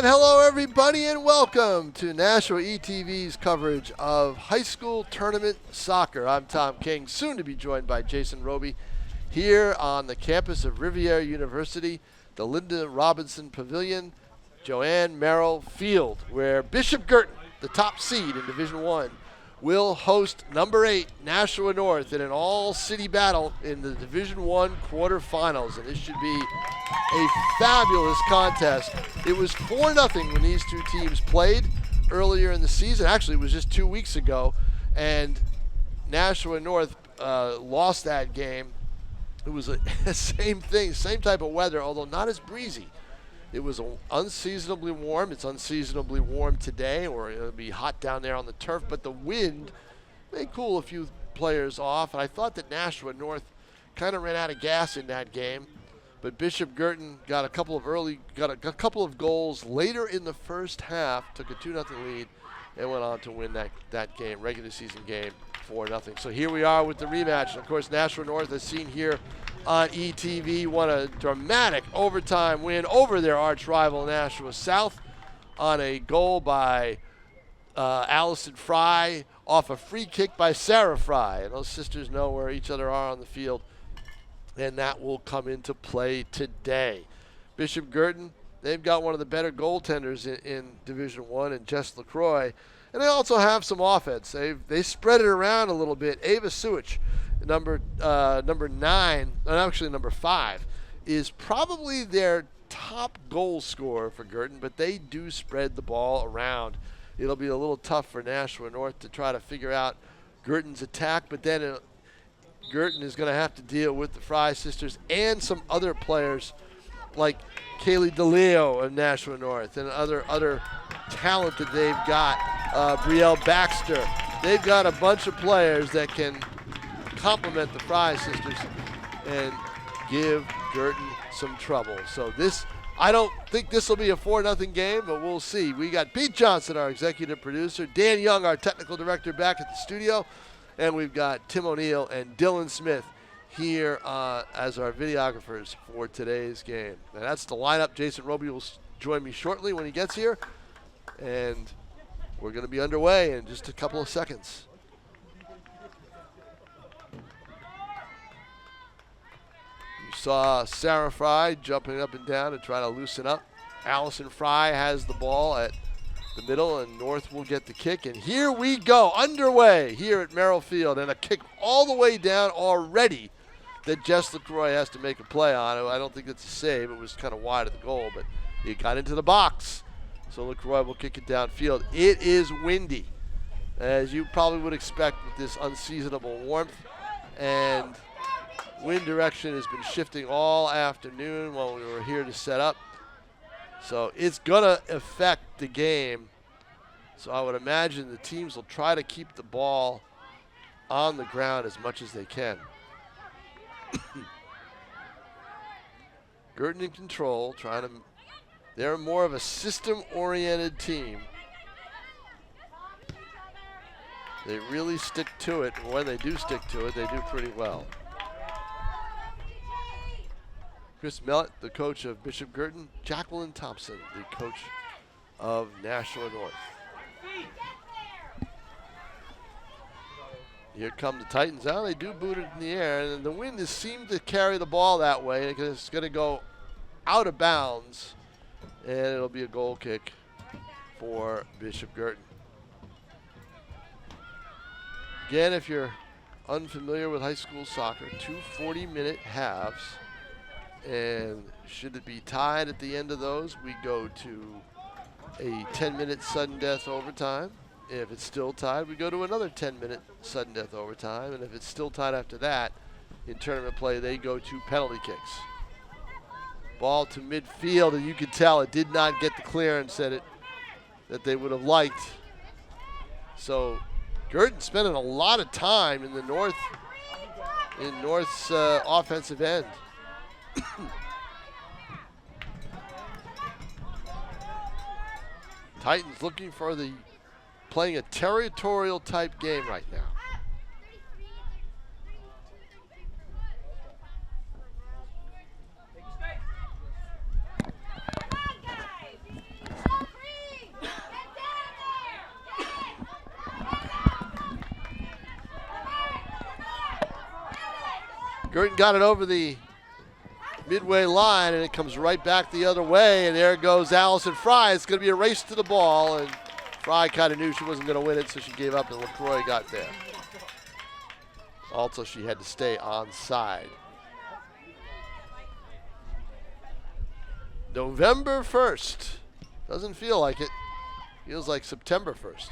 And hello everybody and welcome to Nashua ETV's coverage of high school tournament soccer. I'm Tom King, soon to be joined by Jason Roby here on the campus of Rivier University, the Lyndon Robinson Pavilion, Joanne Merrill Field, where Bishop Guertin, the top seed in Division I, will host number 8 Nashua North in an all-city battle in the Division I quarterfinals. And this should be a fabulous contest. It was 4-0 when these two teams played earlier in the season. Actually, it was just 2 weeks ago, and Nashua North lost that game. It was the same thing, same type of weather, although not as breezy. It was unseasonably warm. It's unseasonably warm today, or it'll be hot down there on the turf, but the wind may cool a few players off. And I thought that Nashua North kind of ran out of gas in that game, but Bishop Guertin got a couple of goals later in the first half, took a 2-0 lead, and went on to win that game, regular season game, 4-0. So here we are with the rematch. And of course, Nashua North, as seen here on ETV, won a dramatic overtime win over their arch rival Nashua South on a goal by Allison Fry off a free kick by Sarah Fry. And those sisters know where each other are on the field, and that will come into play today. Bishop Guertin, they've got one of the better goaltenders in Division I, and Jess LaCroix. And they also have some offense. They spread it around a little bit. Ava Suich, number 9, and actually number 5, is probably their top goal scorer for Guertin, but they do spread the ball around. It'll be a little tough for Nashua North to try to figure out Guertin's attack, but then Guertin is going to have to deal with the Fry sisters and some other players like Kaylee DeLeo of Nashua North and other talent that they've got. Brielle Baxter. They've got a bunch of players that can complement the Fry sisters and give Guertin some trouble. So I don't think this will be a 4-0 game, but we'll see. We got Pete Johnson, our executive producer, Dan Young, our technical director, back at the studio, and we've got Tim O'Neill and Dylan Smith here as our videographers for today's game. Now that's the lineup. Jason Roby will join me shortly when he gets here, and we're going to be underway in just a couple of seconds. You saw Sarah Fry jumping up and down to try to loosen up. Allison Fry has the ball at the middle, and North will get the kick. And here we go, underway here at Merrill Field, and a kick all the way down already that Jess LaCroix has to make a play on. I don't think it's a save. It was kind of wide of the goal, but he got into the box. So LaCroix will kick it downfield. It is windy, as you probably would expect with this unseasonable warmth. And wind direction has been shifting all afternoon while we were here to set up. So it's going to affect the game. So I would imagine the teams will try to keep the ball on the ground as much as they can. Guertin in control, they're more of a system-oriented team. They really stick to it, and when they do stick to it, they do pretty well. Chris Mellett, the coach of Bishop Guertin. Jacqueline Thompson, the coach of Nashua North. Here come the Titans. Now they do boot it in the air, and the wind has seemed to carry the ball that way. It's going to go out of bounds, and it'll be a goal kick for Bishop Guertin. Again, if you're unfamiliar with high school soccer, 2 40-minute halves, and should it be tied at the end of those, we go to a 10-minute sudden death overtime. If it's still tied, we go to another 10-minute sudden death overtime, and if it's still tied after that, in tournament play, they go to penalty kicks. Ball to midfield, and you could tell it did not get the clearance that they would have liked. So Guertin spending a lot of time in the North's offensive end. Titans looking for playing a territorial type game right now. Guertin got it over the midway line, and it comes right back the other way, and there goes Allison Fry. It's going to be a race to the ball, and Fry kind of knew she wasn't going to win it, so she gave up, and LaCroix got there. Also, she had to stay onside. November 1st. Doesn't feel like it. Feels like September 1st.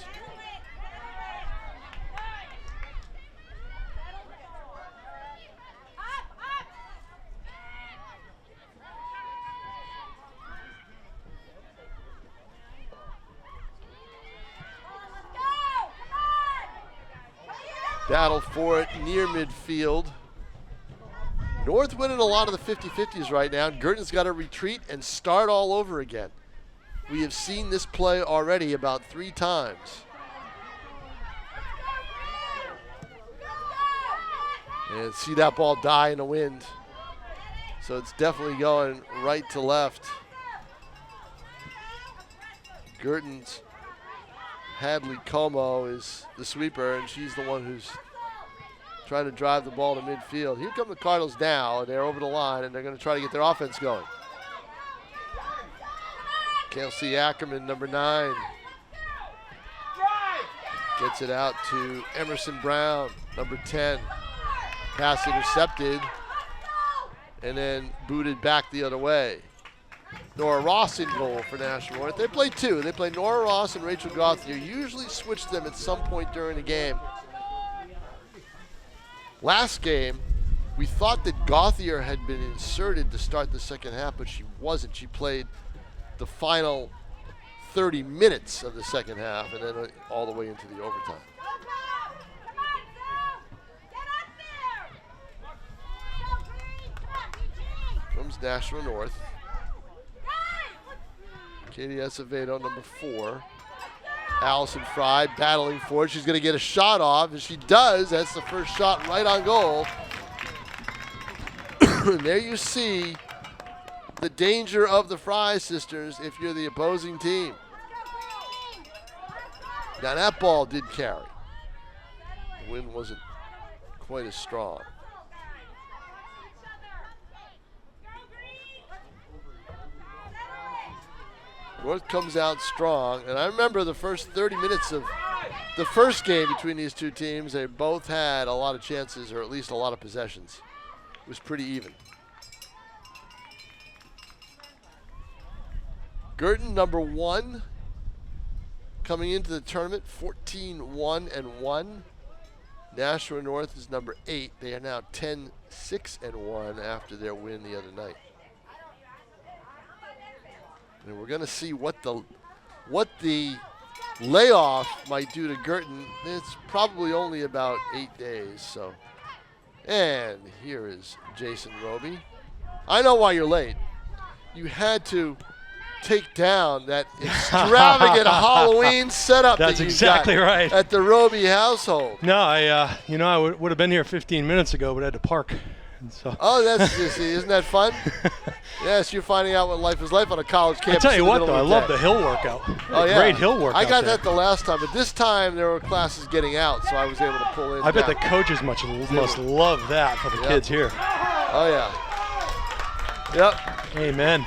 Battle for it near midfield. North winning a lot of the 50-50s right now. Guertin's got to retreat and start all over again. We have seen this play already about 3 times. And see that ball die in the wind. So it's definitely going right to left. Guertin's Hadley Como is the sweeper, and she's the one who's trying to drive the ball to midfield. Here come the Cardinals now, and they're over the line, and they're going to try to get their offense going. Kelsey Ackerman, number 9. Gets it out to Emerson Brown, number 10. Pass intercepted, and then booted back the other way. Nora Ross in goal for Nashua. They play 2. They play Nora Ross and Rachel Gauthier. Usually switch them at some point during the game. Last game, we thought that Gauthier had been inserted to start the second half, but she wasn't. She played the final 30 minutes of the second half and then all the way into the overtime. Comes Nashua North. Katie Acevedo, number 4. Allison Fry battling for it. She's going to get a shot off, and she does. That's the first shot right on goal. And there you see the danger of the Fry sisters if you're the opposing team. Now that ball did carry. The wind wasn't quite as strong. North comes out strong, and I remember the first 30 minutes of the first game between these two teams. They both had a lot of chances, or at least a lot of possessions. It was pretty even. Guertin, number 1, coming into the tournament, 14-1-1. Nashua North is number 8. They are now 10-6-1 after their win the other night. And we're going to see what the layoff might do to Guertin. It's probably only about 8 days. So, and here is Jason Roby. I know why you're late. You had to take down that extravagant Halloween setup. That's that exactly right at the Roby household. No, I would have been here 15 minutes ago, but I had to park. So. Oh, that's isn't that fun? Yes, you're finding out what life is like on a college campus. I tell you what, though, I love the hill workout. Oh, yeah. Great hill workout. I got that the last time, but this time there were classes getting out, so I was able to pull in. I bet the coaches must love that for the kids here. Oh, yeah. Yep. Amen.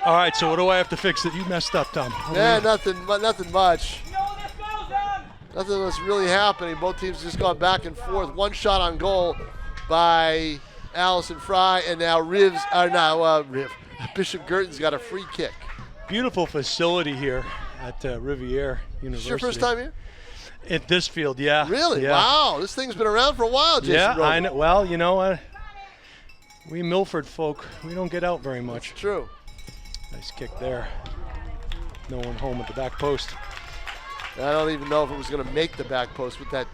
All right, so what do I have to fix that you messed up, Tom? Nothing much. Nothing was really happening. Both teams just gone back and forth. One shot on goal by Allison Fry, and now Bishop Guertin's got a free kick. Beautiful facility here at Rivier University. Is your first time here? At this field, yeah. Really? Yeah. Wow, this thing's been around for a while, Jason. Yeah, Roby. I know. Well, you know, we Milford folk, we don't get out very much. That's true. Nice kick there. No one home at the back post. I don't even know if it was going to make the back post with that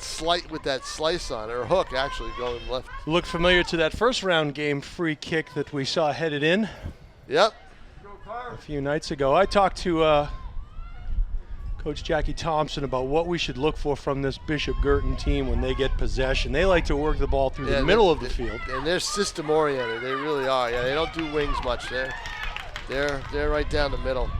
slice on it, or hook actually going left. Looked familiar to that first round game free kick that we saw headed in. Yep. A few nights ago. I talked to Coach Jackie Thompson about what we should look for from this Bishop Guertin team when they get possession. They like to work the ball through the middle of the field. And they're system oriented. They really are. Yeah, they don't do wings much. They're right down the middle.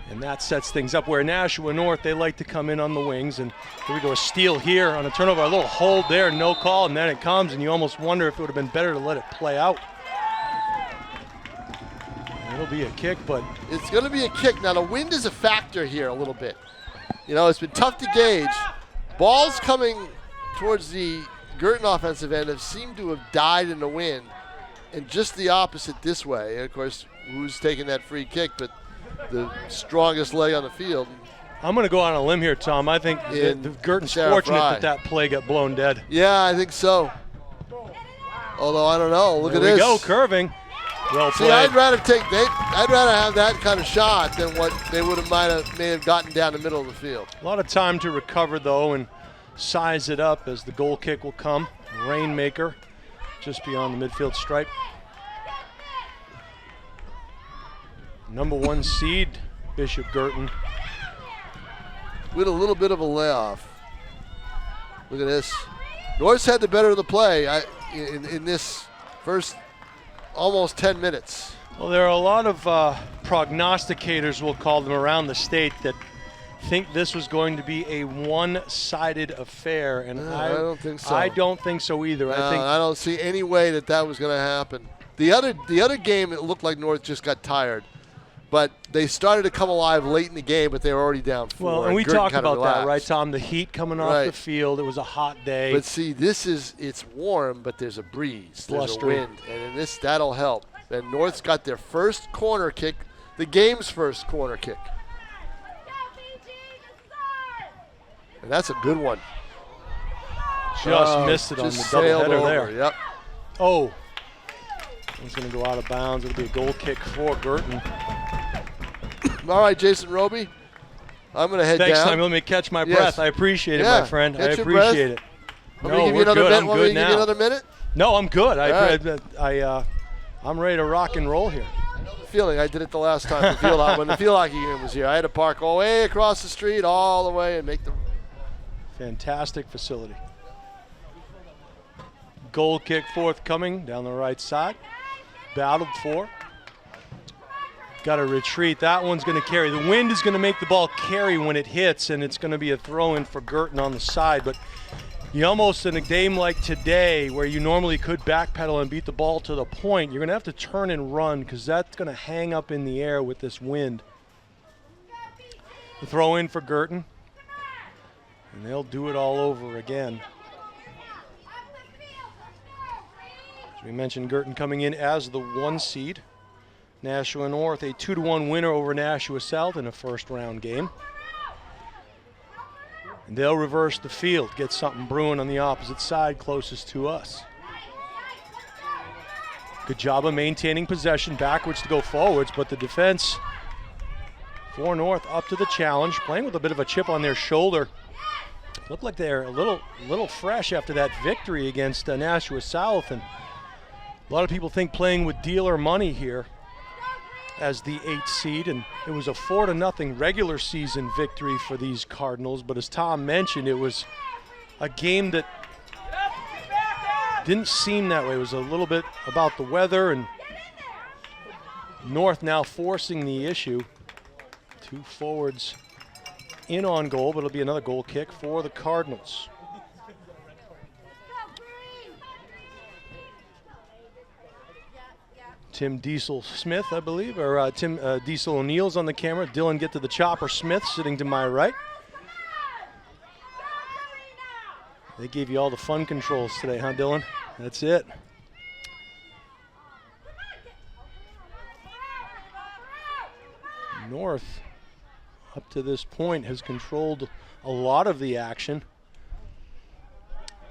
And that sets things up where Nashua North, they like to come in on the wings. And here we go, a steal here on a turnover, a little hold there, no call, and then it comes, and you almost wonder if it would have been better to let it play out. It'll be a kick, but it's going to be a kick. Now the wind is a factor here a little bit. You know, it's been tough to gauge. Balls coming towards the Guertin offensive end have seemed to have died in the wind, and just the opposite this way. And of course, who's taking that free kick but the strongest leg on the field? I'm going to go on a limb here, Tom. I think the Guertin's fortunate that play got blown dead. Yeah, I think so. Although I don't know. Look at this. There we go, curving. Well played. See, I'd rather have that kind of shot than what they may have gotten down the middle of the field. A lot of time to recover though and size it up as the goal kick will come. Rainmaker just beyond the midfield stripe. Number 1 seed, Bishop Guertin. With a little bit of a layoff. Look at this. North's had the better of the play in this first almost 10 minutes. Well, there are a lot of prognosticators, we'll call them, around the state that think this was going to be a one-sided affair, and I don't think so. I don't think so either. I don't see any way that was going to happen. The other game, it looked like North just got tired, but they started to come alive late in the game, but they were already down 4. Well, and we talked about that, right, Tom? The heat coming off the field. It was a hot day. But see, it's warm, but there's a breeze. There's a wind, and in that'll help. And North's got their first corner kick, the game's first corner kick. And that's a good one. Just missed it on the double header there. Yep. Oh. It's going to go out of bounds. It'll be a goal kick for Guertin. All right, Jason Roby. I'm going to head Thanks, down. Tom. Let me catch my breath. I appreciate it, my friend. I Catch appreciate it. Want me to give you another minute? I'm good now. Give you another minute? No, I'm good. I'm ready to rock and roll here. I know the feeling. I did it the last time when the field hockey game was here. I had to park all the way across the street, all the way, and make the fantastic facility. Goal kick forthcoming down the right side. Battled for. Got to retreat. That one's going to carry. The wind is going to make the ball carry when it hits, and it's going to be a throw-in for Guertin on the side. But you almost, in a game like today, where you normally could backpedal and beat the ball to the point, you're going to have to turn and run because that's going to hang up in the air with this wind. The throw-in for Guertin, and they'll do it all over again. As we mentioned, Guertin coming in as the 1 seed. Nashua North, a 2-1 winner over Nashua South in a first-round game. And they'll reverse the field, get something brewing on the opposite side closest to us. Good job of maintaining possession, backwards to go forwards, but the defense for North up to the challenge, playing with a bit of a chip on their shoulder. Look like they're a little fresh after that victory against Nashua South, and a lot of people think playing with dealer money here as the 8th seed, and it was a 4-0 regular season victory for these Cardinals. But as Tom mentioned, it was a game that didn't seem that way. It was a little bit about the weather, and North now forcing the issue. 2 forwards in on goal, but it'll be another goal kick for the Cardinals. Tim Diesel-Smith, I believe, or Tim Diesel-O'Neill's on the camera. Dylan get to the chopper. Smith sitting to my right. They gave you all the fun controls today, huh, Dylan? That's it. North, up to this point, has controlled a lot of the action.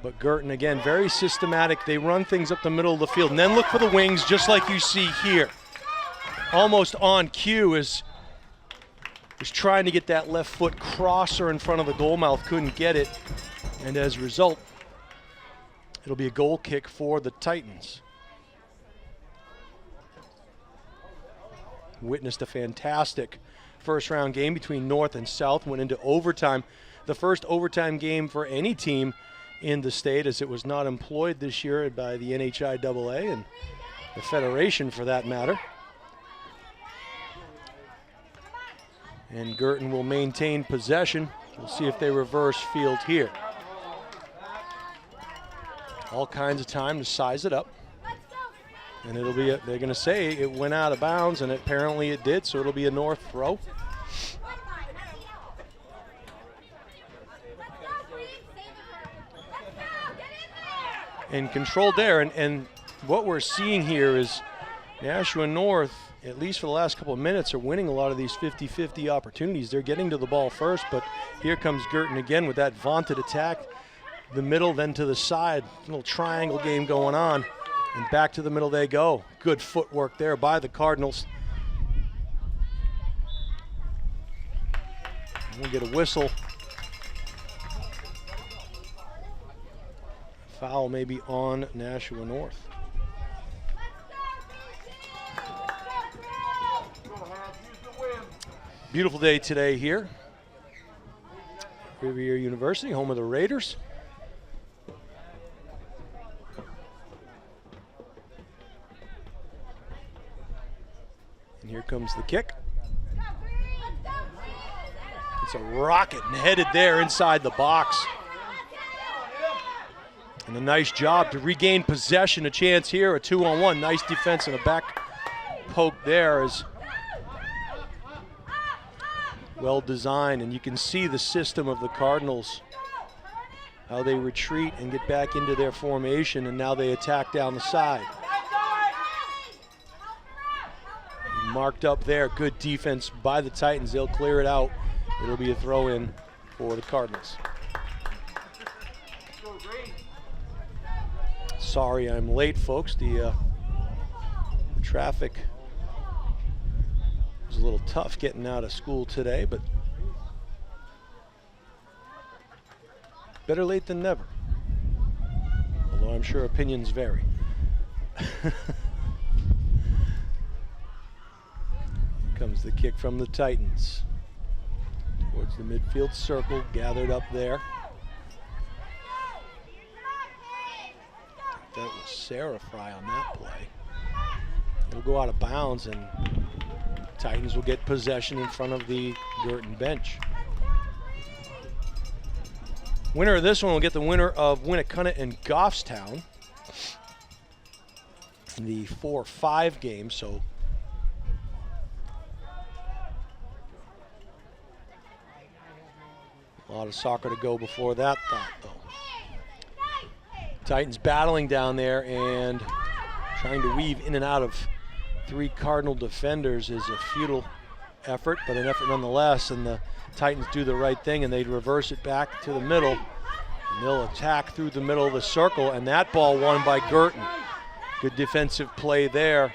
But Guertin, again, very systematic. They run things up the middle of the field and then look for the wings, just like you see here. Almost on cue is trying to get that left foot crosser in front of the goal mouth, couldn't get it. And as a result, it'll be a goal kick for the Titans. Witnessed a fantastic first-round game between North and South, went into overtime. The first overtime game for any team in the state, as it was not employed this year by the NHIAA and the Federation for that matter. And Guertin will maintain possession. We'll see if they reverse field here. All kinds of time to size it up. And it'll be, they're going to say it went out of bounds, and apparently it did, so it'll be a north throw. And controlled there, and what we're seeing here is Nashua North, at least for the last couple of minutes, are winning a lot of these 50-50 opportunities. They're getting to the ball first, but here comes Guertin again with that vaunted attack. The middle, then to the side. Little triangle game going on. And back to the middle they go. Good footwork there by the Cardinals. We'll get a whistle. Foul maybe on Nashua North. Beautiful day today here. Rivier University, home of the Raiders. And here comes the kick. It's a rocket and headed there inside the box. And a nice job to regain possession. A chance here, a 2-on-1. Nice defense and a back poke there is well designed. And you can see the system of the Cardinals, how they retreat and get back into their formation, and now they attack down the side. Marked up there, good defense by the Titans. They'll clear it out. It'll be a throw in for the Cardinals. Sorry I'm late, folks. The traffic was a little tough getting out of school today, but better late than never. Although I'm sure opinions vary. Here comes the kick from the Titans. Towards the midfield circle, gathered up there. That was Sarah Fry on that play. It'll go out of bounds, and Titans will get possession in front of the Guertin bench. Winner of this one will get the winner of Winnacunnet and Goffstown in the 4-5 game. So a lot of soccer to go before that thought, though. Titans battling down there and trying to weave in and out of three Cardinal defenders is a futile effort, but an effort nonetheless. And the Titans do the right thing, and they reverse it back to the middle. And they'll attack through the middle of the circle, and that ball won by Guertin. Good defensive play there.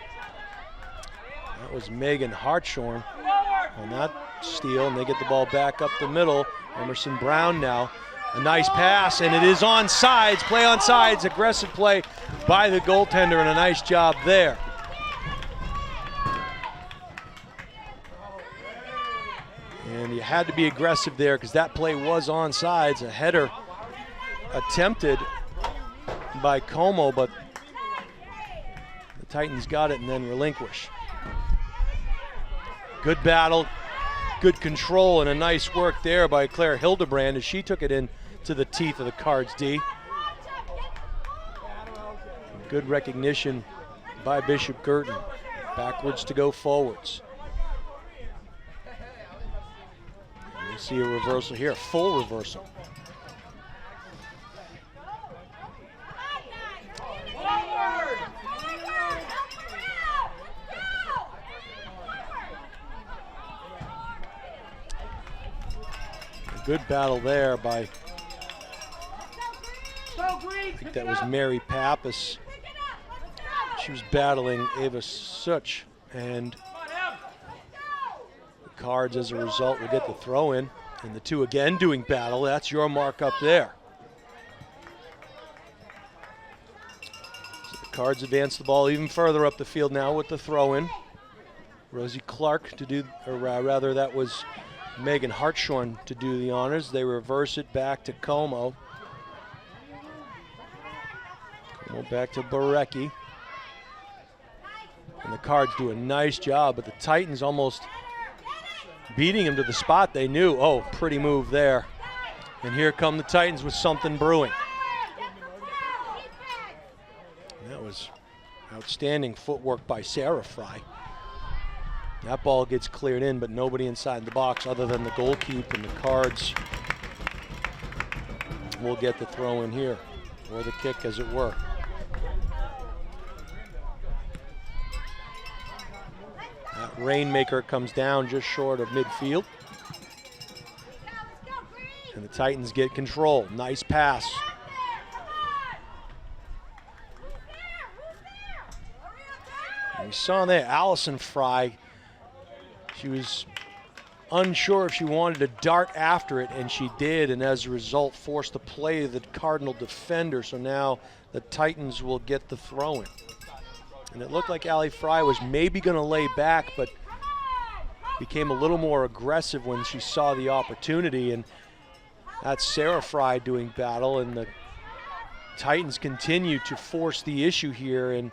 That was Megan Hartshorn on that steal, and they get the ball back up the middle. Emerson Brown now. A nice pass, and it is on sides. Play on sides. Aggressive play by the goaltender, and a nice job there. And you had to be aggressive there because that play was on sides. A header attempted by Como, but the Titans got it and then relinquish. Good battle, good control, and a nice work there by Claire Hildebrand as she took it in to the teeth of the Cards D. Good recognition by Bishop Guertin. Backwards to go forwards. You see a reversal here, a full reversal. A good battle there by, I think that was Mary Pappas. She was battling Ava Such, and the Cards, as a result, will get the throw in. And the two again doing battle. That's your mark up there. So the Cards advance the ball even further up the field now with the throw in. Rosie Clark to do, or rather that was Megan Hartshorn to do the honors. They reverse it back to Como. Como back to Barecki. And the Cards do a nice job, but the Titans almost beating him to the spot they knew. Oh, pretty move there. And here come the Titans with something brewing. And that was outstanding footwork by Sarah Fry. That ball gets cleared in, but nobody inside the box other than the goalkeeper, and the Cards will get the throw in here, or the kick as it were. That Rainmaker comes down just short of midfield. And the Titans get control. Nice pass. And we saw there Allison Fry. She was unsure if she wanted to dart after it, and she did, and as a result forced the play of the Cardinal defender. So now the Titans will get the throw-in. And it looked like Allie Fry was maybe going to lay back, but became a little more aggressive when she saw the opportunity, and that's Sarah Fry doing battle, and the Titans continue to force the issue here. And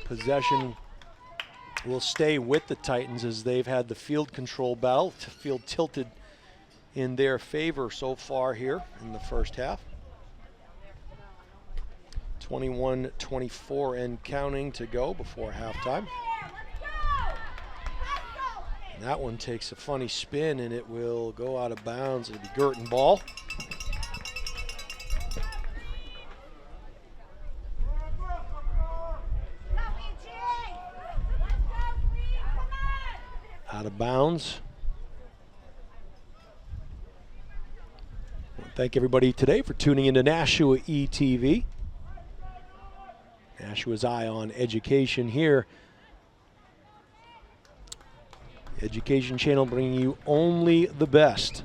possession will stay with the Titans as they've had the field control battle. Field tilted in their favor so far here in the first half. 21-24 and counting to go before halftime. And that one takes a funny spin, and it will go out of bounds. It'll be Guertin ball. Out of bounds. Well, thank everybody today for tuning into Nashua ETV. Nashua's eye on education here. Education channel bringing you only the best.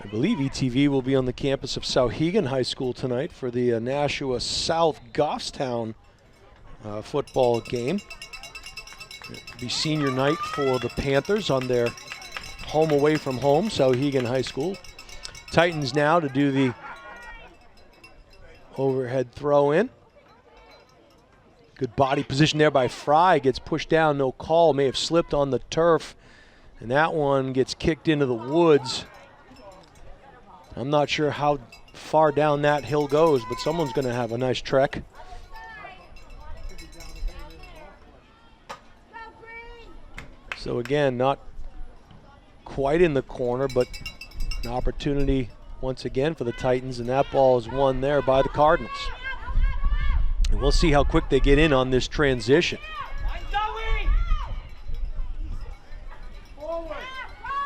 I believe ETV will be on the campus of Souhegan High School tonight for the Nashua South Goffstown football game. It'll be senior night for the Panthers on their home away from home, Souhegan High School. Titans now to do the overhead throw in. Good body position there by Fry. Gets pushed down, no call. May have slipped on the turf. And that one gets kicked into the woods. I'm not sure how far down that hill goes, but someone's going to have a nice trek. So again, not quite in the corner, but an opportunity once again for the Titans, and that ball is won there by the Cardinals. And we'll see how quick they get in on this transition.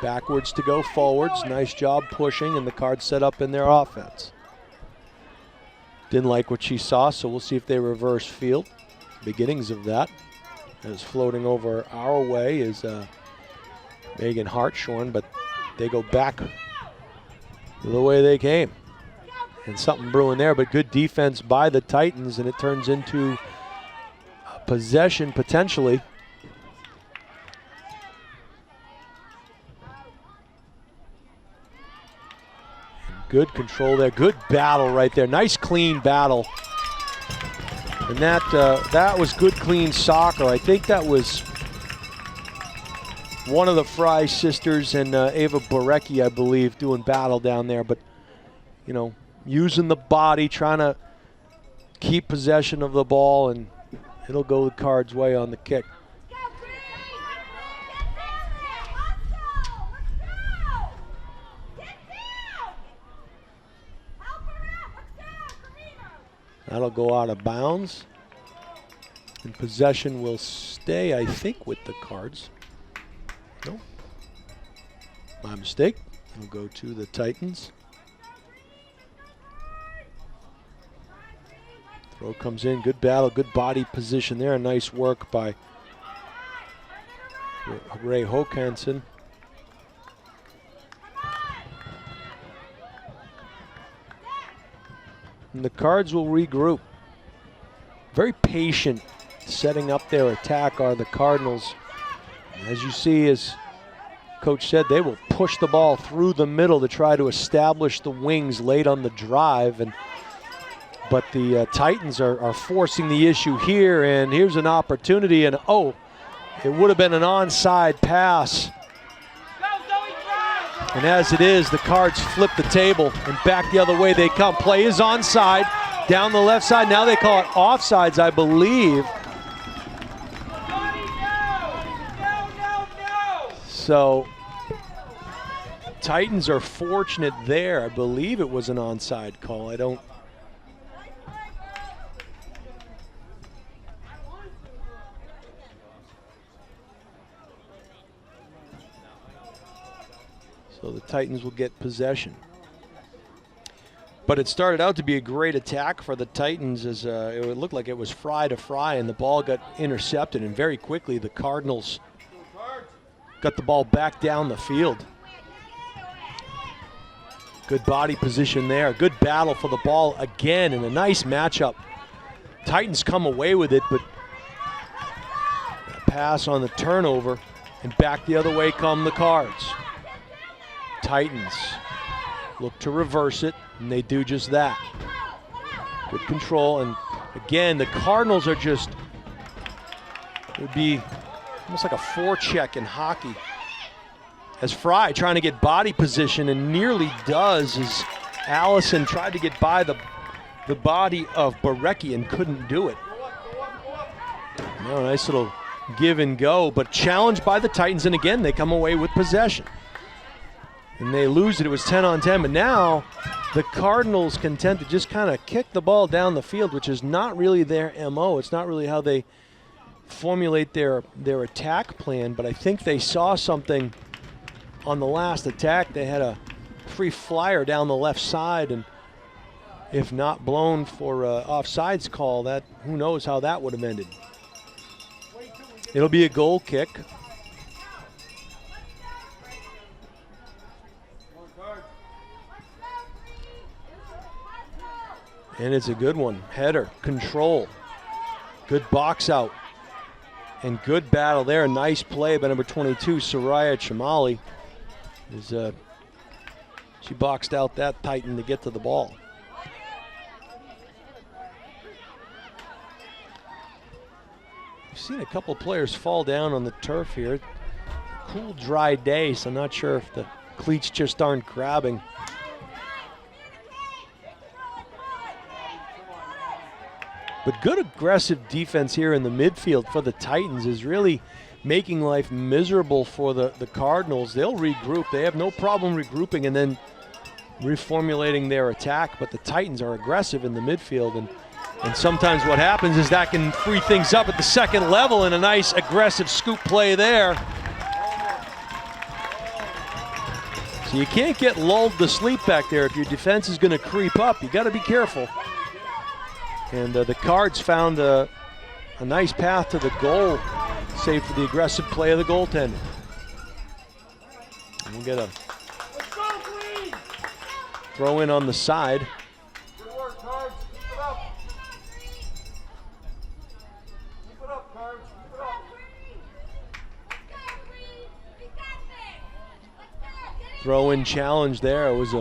Backwards to go, forwards. Nice job pushing, and the Cards set up in their offense. Didn't like what she saw, so we'll see if they reverse field. Beginnings of that. As floating over our way is Megan Hartshorn, but they go back the way they came. And something brewing there, but good defense by the Titans, and it turns into possession potentially. And good control there, good battle right there. Nice clean battle. And that was good clean soccer. I think that was one of the Fry sisters and Ava Borecki, I believe, doing battle down there. But, you know, using the body, trying to keep possession of the ball, and it'll go the Cards' way on the kick. That'll go out of bounds. And possession will stay, I think, with the Cards. No. My mistake. It'll go to the Titans. Throw comes in. Good battle, good body position there. Nice work by Ray Hokanson. And the Cards will regroup. Very patient setting up their attack are the Cardinals. As you see, as Coach said, they will push the ball through the middle to try to establish the wings late on the drive. And But the Titans are forcing the issue here, and here's an opportunity, and oh, it would have been an onside pass. And as it is, the Cards flip the table, and back the other way they come. Play is onside, down the left side. Now they call it offsides, I believe. So, Titans are fortunate there. I believe it was an onside call. I don't. So the Titans will get possession. But it started out to be a great attack for the Titans as it looked like it was fry to fry, and the ball got intercepted, and very quickly the Cardinals got the ball back down the field. Good body position there. Good battle for the ball again, and a nice matchup. Titans come away with it, but a pass on the turnover, and back the other way come the Cards. Titans look to reverse it, and they do just that. Good control, and again, the Cardinals are just, it would be almost like a forecheck in hockey. As Fry trying to get body position, and nearly does, as Allison tried to get by the body of Barecki and couldn't do it. No, nice little give and go, but challenged by the Titans, and again, they come away with possession. And they lose it. It was 10 on 10, but now the Cardinals content to just kind of kick the ball down the field, which is not really their MO. It's not really how they formulate their attack plan, but I think they saw something on the last attack. They had a free flyer down the left side, and if not blown for an offsides call, that who knows how that would have ended. It'll be a goal kick. And it's a good one. Header, control, good box out, and good battle there. A nice play by number 22, Soraya Chamali. She boxed out that Titan to get to the ball. We've seen a couple players fall down on the turf here. Cool, dry day, so I'm not sure if the cleats just aren't grabbing. But good aggressive defense here in the midfield for the Titans is really making life miserable for the Cardinals. They'll regroup. They have no problem regrouping and then reformulating their attack, but the Titans are aggressive in the midfield, and sometimes what happens is that can free things up at the second level, and a nice aggressive scoop play there. So you can't get lulled to sleep back there. If your defense is going to creep up, you got to be careful. And the Cards found a nice path to the goal, save for the aggressive play of the goaltender. And we'll get a throw in on the side. Good work, Cards. Keep it up. Keep it up, Cards. Keep it up. Throw in challenge there. It was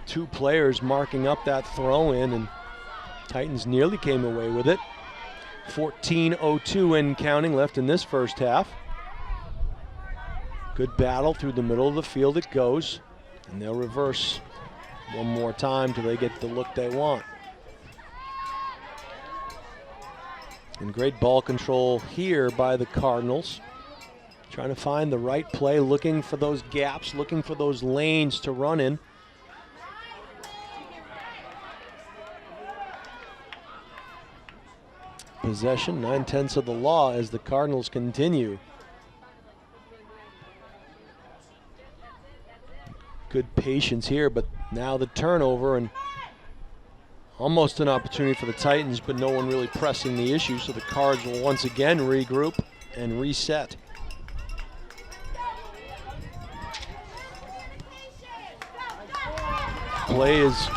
two players marking up that throw in, and Titans nearly came away with it. 14:02 and counting left in this first half. Good battle through the middle of the field it goes, and they'll reverse one more time till they get the look they want. And great ball control here by the Cardinals. Trying to find the right play, looking for those gaps, looking for those lanes to run in. Possession, 9/10 of the law as the Cardinals continue. Good patience here, but now the turnover, and almost an opportunity for the Titans, but no one really pressing the issue, so the Cards will once again regroup and reset. Play is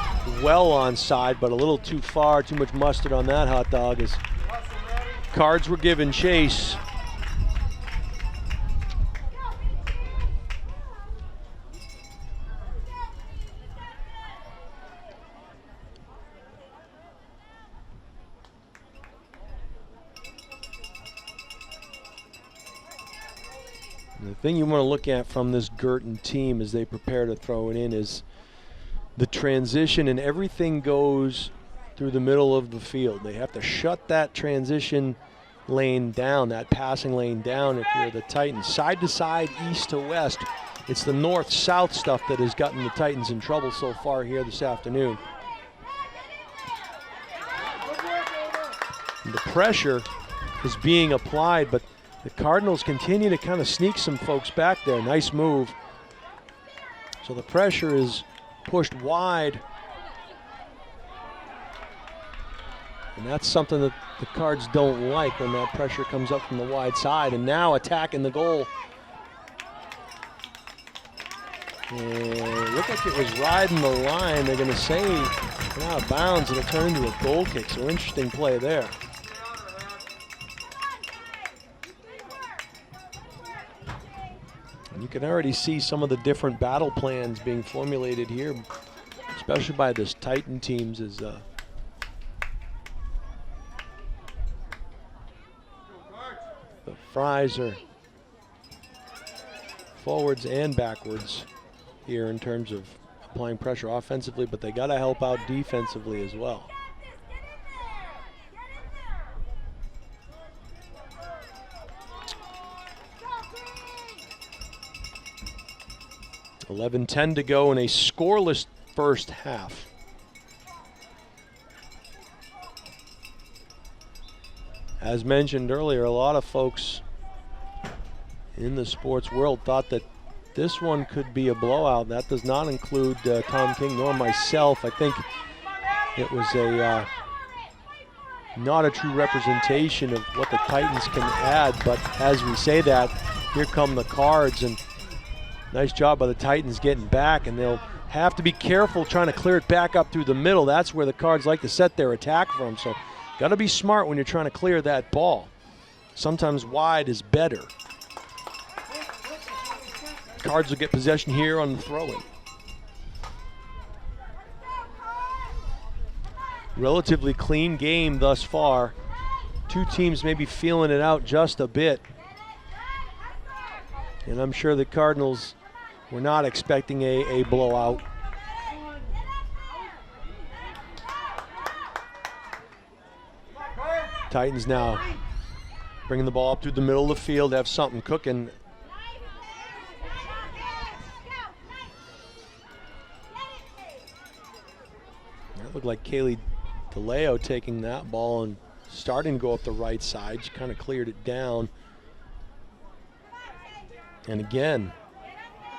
well onside, but a little too far, too much mustard on that hot dog as Cards were given chase. The thing you want to look at from this Guertin team as they prepare to throw it in is the transition, and everything goes through the middle of the field. They have to shut that transition lane down, that passing lane down if you're the Titans. Side to side, east to west. It's the north-south stuff that has gotten the Titans in trouble so far here this afternoon. And the pressure is being applied, but the Cardinals continue to kind of sneak some folks back there. Nice move. So the pressure is pushed wide. And that's something that the Cards don't like when that pressure comes up from the wide side. And now attacking the goal. And looked like it was riding the line. They're going to say out of bounds. It'll turn into a goal kick. So interesting play there. And you can already see some of the different battle plans being formulated here, especially by this Titan teams. As the Fries are forwards and backwards here in terms of applying pressure offensively, but they got to help out defensively as well. .11:10 to go in a scoreless first half. As mentioned earlier, a lot of folks in the sports world thought that this one could be a blowout. That does not include Tom King nor myself. I think it was a not a true representation of what the Titans can add, but as we say that, here come the Cards, and nice job by the Titans getting back, and they'll have to be careful trying to clear it back up through the middle. That's where the Cards like to set their attack from, so got to be smart when you're trying to clear that ball. Sometimes wide is better. Cards will get possession here on the throw-in. Relatively clean game thus far. Two teams maybe feeling it out just a bit. And I'm sure the Cardinals were not expecting a blowout. Titans now bringing the ball up through the middle of the field, have something cooking. That looked like Kaylee DeLeo taking that ball and starting to go up the right side. She kind of cleared it down. And again,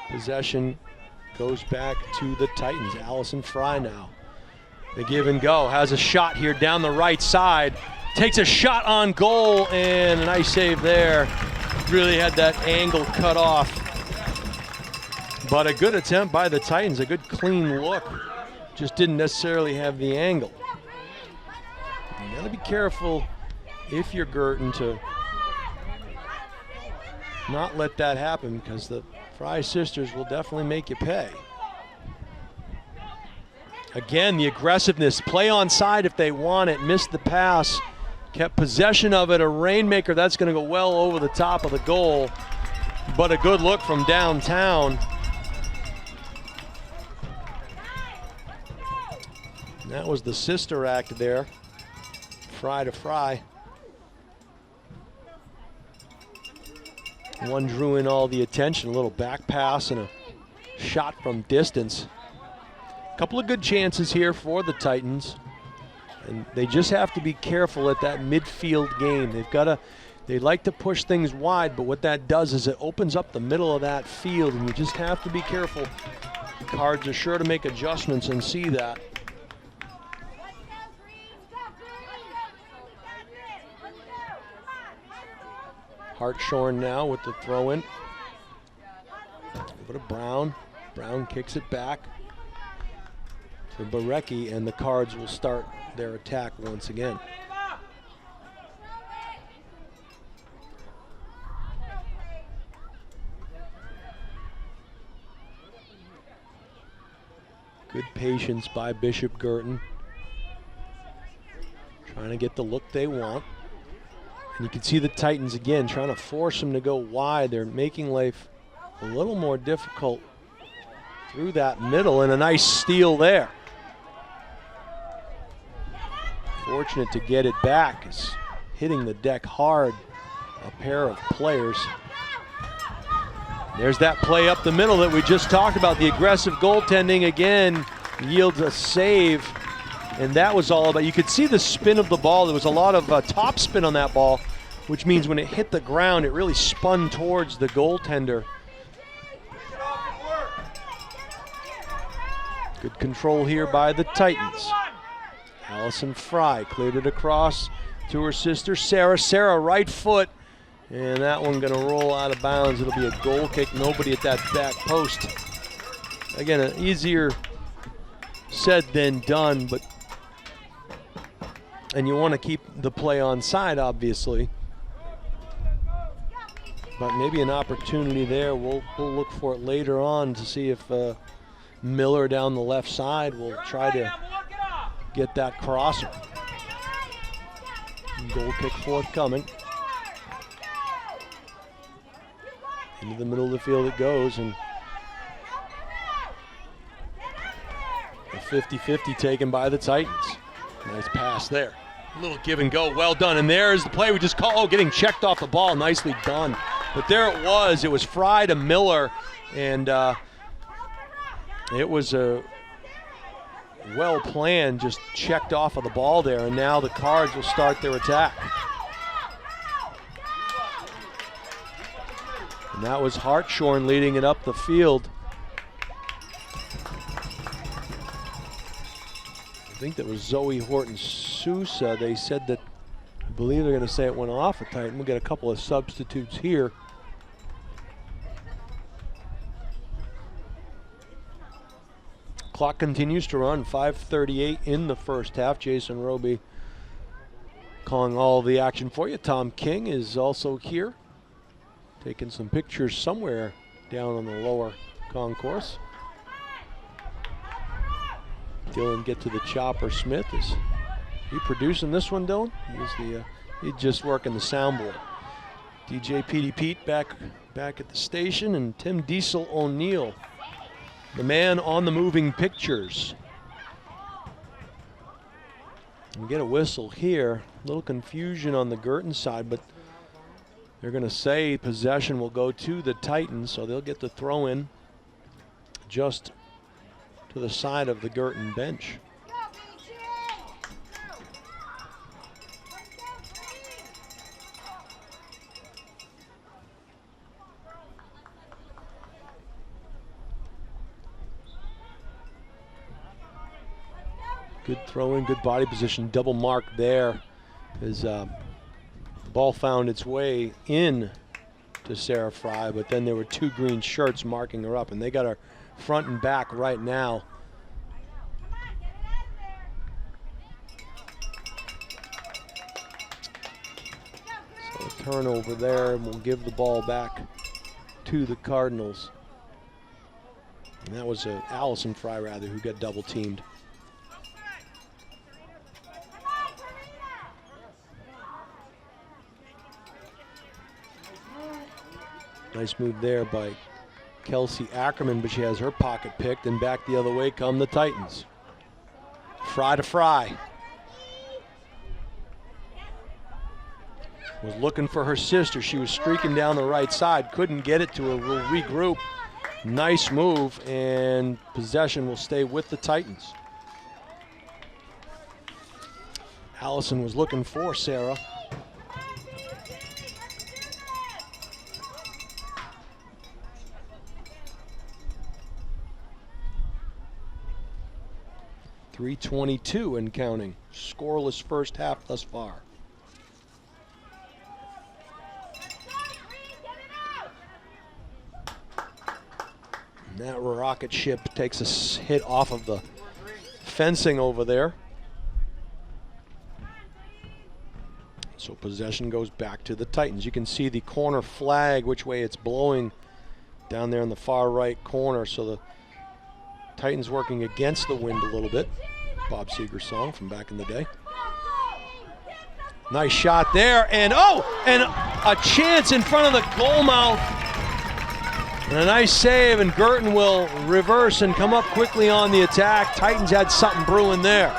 possession goes back to the Titans. Allison Fry now. The give and go, has a shot here down the right side. Takes a shot on goal, and a nice save there. Really had that angle cut off. But a good attempt by the Titans, a good clean look. Just didn't necessarily have the angle. You gotta be careful if you're Guertin to not let that happen, because the Fry sisters will definitely make you pay. Again, the aggressiveness, play on side if they want it, missed the pass, kept possession of it, a rainmaker, that's gonna go well over the top of the goal, but a good look from downtown. And that was the sister act there, Fry to Fry. One drew in all the attention, a little back pass and a shot from distance. A couple of good chances here for the Titans, and they just have to be careful at that midfield game. They like to push things wide, but what that does is it opens up the middle of that field, and you just have to be careful. The Cards are sure to make adjustments and see that. Hartshorn now with the throw-in. Over to Brown. Brown kicks it back to Barecki, and the Cards will start their attack once again. Good patience by Bishop Guertin. Trying to get the look they want. And you can see the Titans again trying to force them to go wide. They're making life a little more difficult through that middle, and a nice steal there. Fortunate to get it back. Is hitting the deck hard, a pair of players. There's that play up the middle that we just talked about. The aggressive goaltending again yields a save, and that was all about. You could see the spin of the ball. There was a lot of top spin on that ball, which means when it hit the ground, it really spun towards the goaltender. Good control here by the Titans. Allison Fry cleared it across to her sister Sarah. Sarah, right foot, and that one gonna roll out of bounds. It'll be a goal kick. Nobody at that back post. Again, easier said than done, but and you want to keep the play on side, obviously. But maybe an opportunity there. We'll look for it later on to see if Miller down the left side will try to get that crosser. Goal kick forthcoming. Into the middle of the field it goes, and a 50-50 taken by the Titans. Nice pass there. A little give and go, well done. And there's the play we just called. Oh, getting checked off the ball, nicely done. But there it was Fry to Miller, and it was a well planned, just checked off of the ball there, and now the Cards will start their attack. And that was Hartshorn leading it up the field. I think that was Zoe Horton-Sousa. They said that, I believe they're going to say it went off a Titan. We'll get a couple of substitutes here. Clock continues to run, 5:38 in the first half. Jason Roby calling all the action for you. Tom King is also here, taking some pictures somewhere down on the lower concourse. Dylan get to the chopper. Smith, is he producing this one, Dylan? He's just working the soundboard. DJ Petey Pete back at the station, and Tim Diesel O'Neill, the man on the moving pictures. We get a whistle here. A little confusion on the Guertin side, but they're going to say possession will go to the Titans, so they'll get the throw in just to the side of the Guertin bench. Good throw in, good body position, double mark there as the ball found its way in to Sarah Fry, but then there were two green shirts marking her up, and they got her front and back right now. So a turnover there, and we'll give the ball back to the Cardinals. And that was Allison Fry, rather, who got double teamed. Nice move there by Kelsey Ackerman, but she has her pocket picked, and back the other way come the Titans. Fry to Fry. Was looking for her sister. She was streaking down the right side, couldn't get it to her. We'll regroup. Nice move, and possession will stay with the Titans. Allison was looking for Sarah. .322 and counting. Scoreless first half thus far. And that rocket ship takes a hit off of the fencing over there. So possession goes back to the Titans. You can see the corner flag, which way it's blowing down there in the far right corner. So the Titans working against the wind a little bit. Bob Seger's song from back in the day. Nice shot there, and a chance in front of the goal mouth. And a nice save, and Guertin will reverse and come up quickly on the attack. Titans had something brewing there.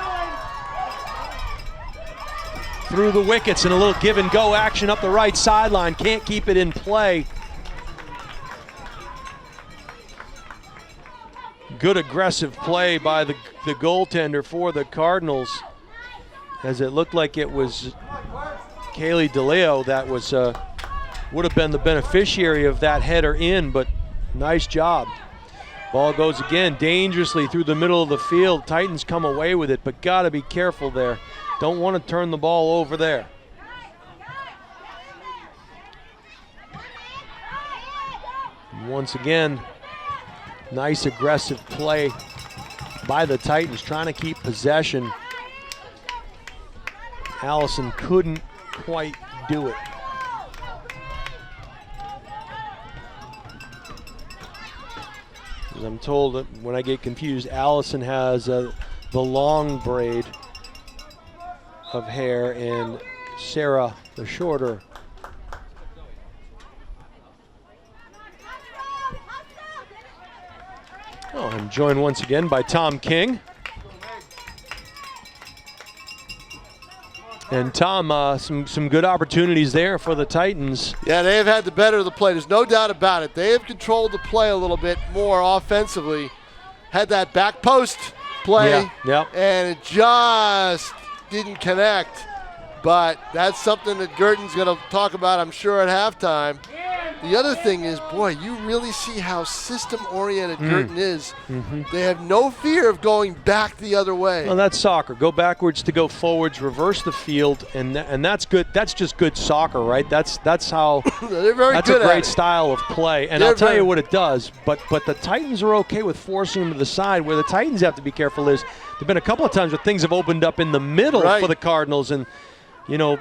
Through the wickets and a little give and go action up the right sideline. Can't keep it in play. Good aggressive play by the goaltender for the Cardinals, as it looked like it was Kaylee DeLeo that was would have been the beneficiary of that header in, but nice job. Ball goes again dangerously through the middle of the field. Titans come away with it, but gotta be careful there. Don't want to turn the ball over there. Once again, nice aggressive play by the Titans, trying to keep possession. Allison couldn't quite do it. As I'm told that when I get confused, Allison has the long braid of hair and Sarah the shorter. Oh, I'm joined once again by Tom King. And Tom, some good opportunities there for the Titans. Yeah, they have had the better of the play. There's no doubt about it. They have controlled the play a little bit more offensively. Had that back post play, and it just didn't connect. But that's something that Guertin's going to talk about, I'm sure, at halftime. The other thing is, boy, you really see how system-oriented Guertin is. They have no fear of going back the other way. Well, that's soccer. Go backwards to go forwards, reverse the field, and that's good. That's just good soccer, right? That's how. They're very that's good a great at it. style of play. And They're I'll tell very- you what it does. But the Titans are okay with forcing them to the side. Where the Titans have to be careful is there've been a couple of times where things have opened up in the middle for the Cardinals, and you know.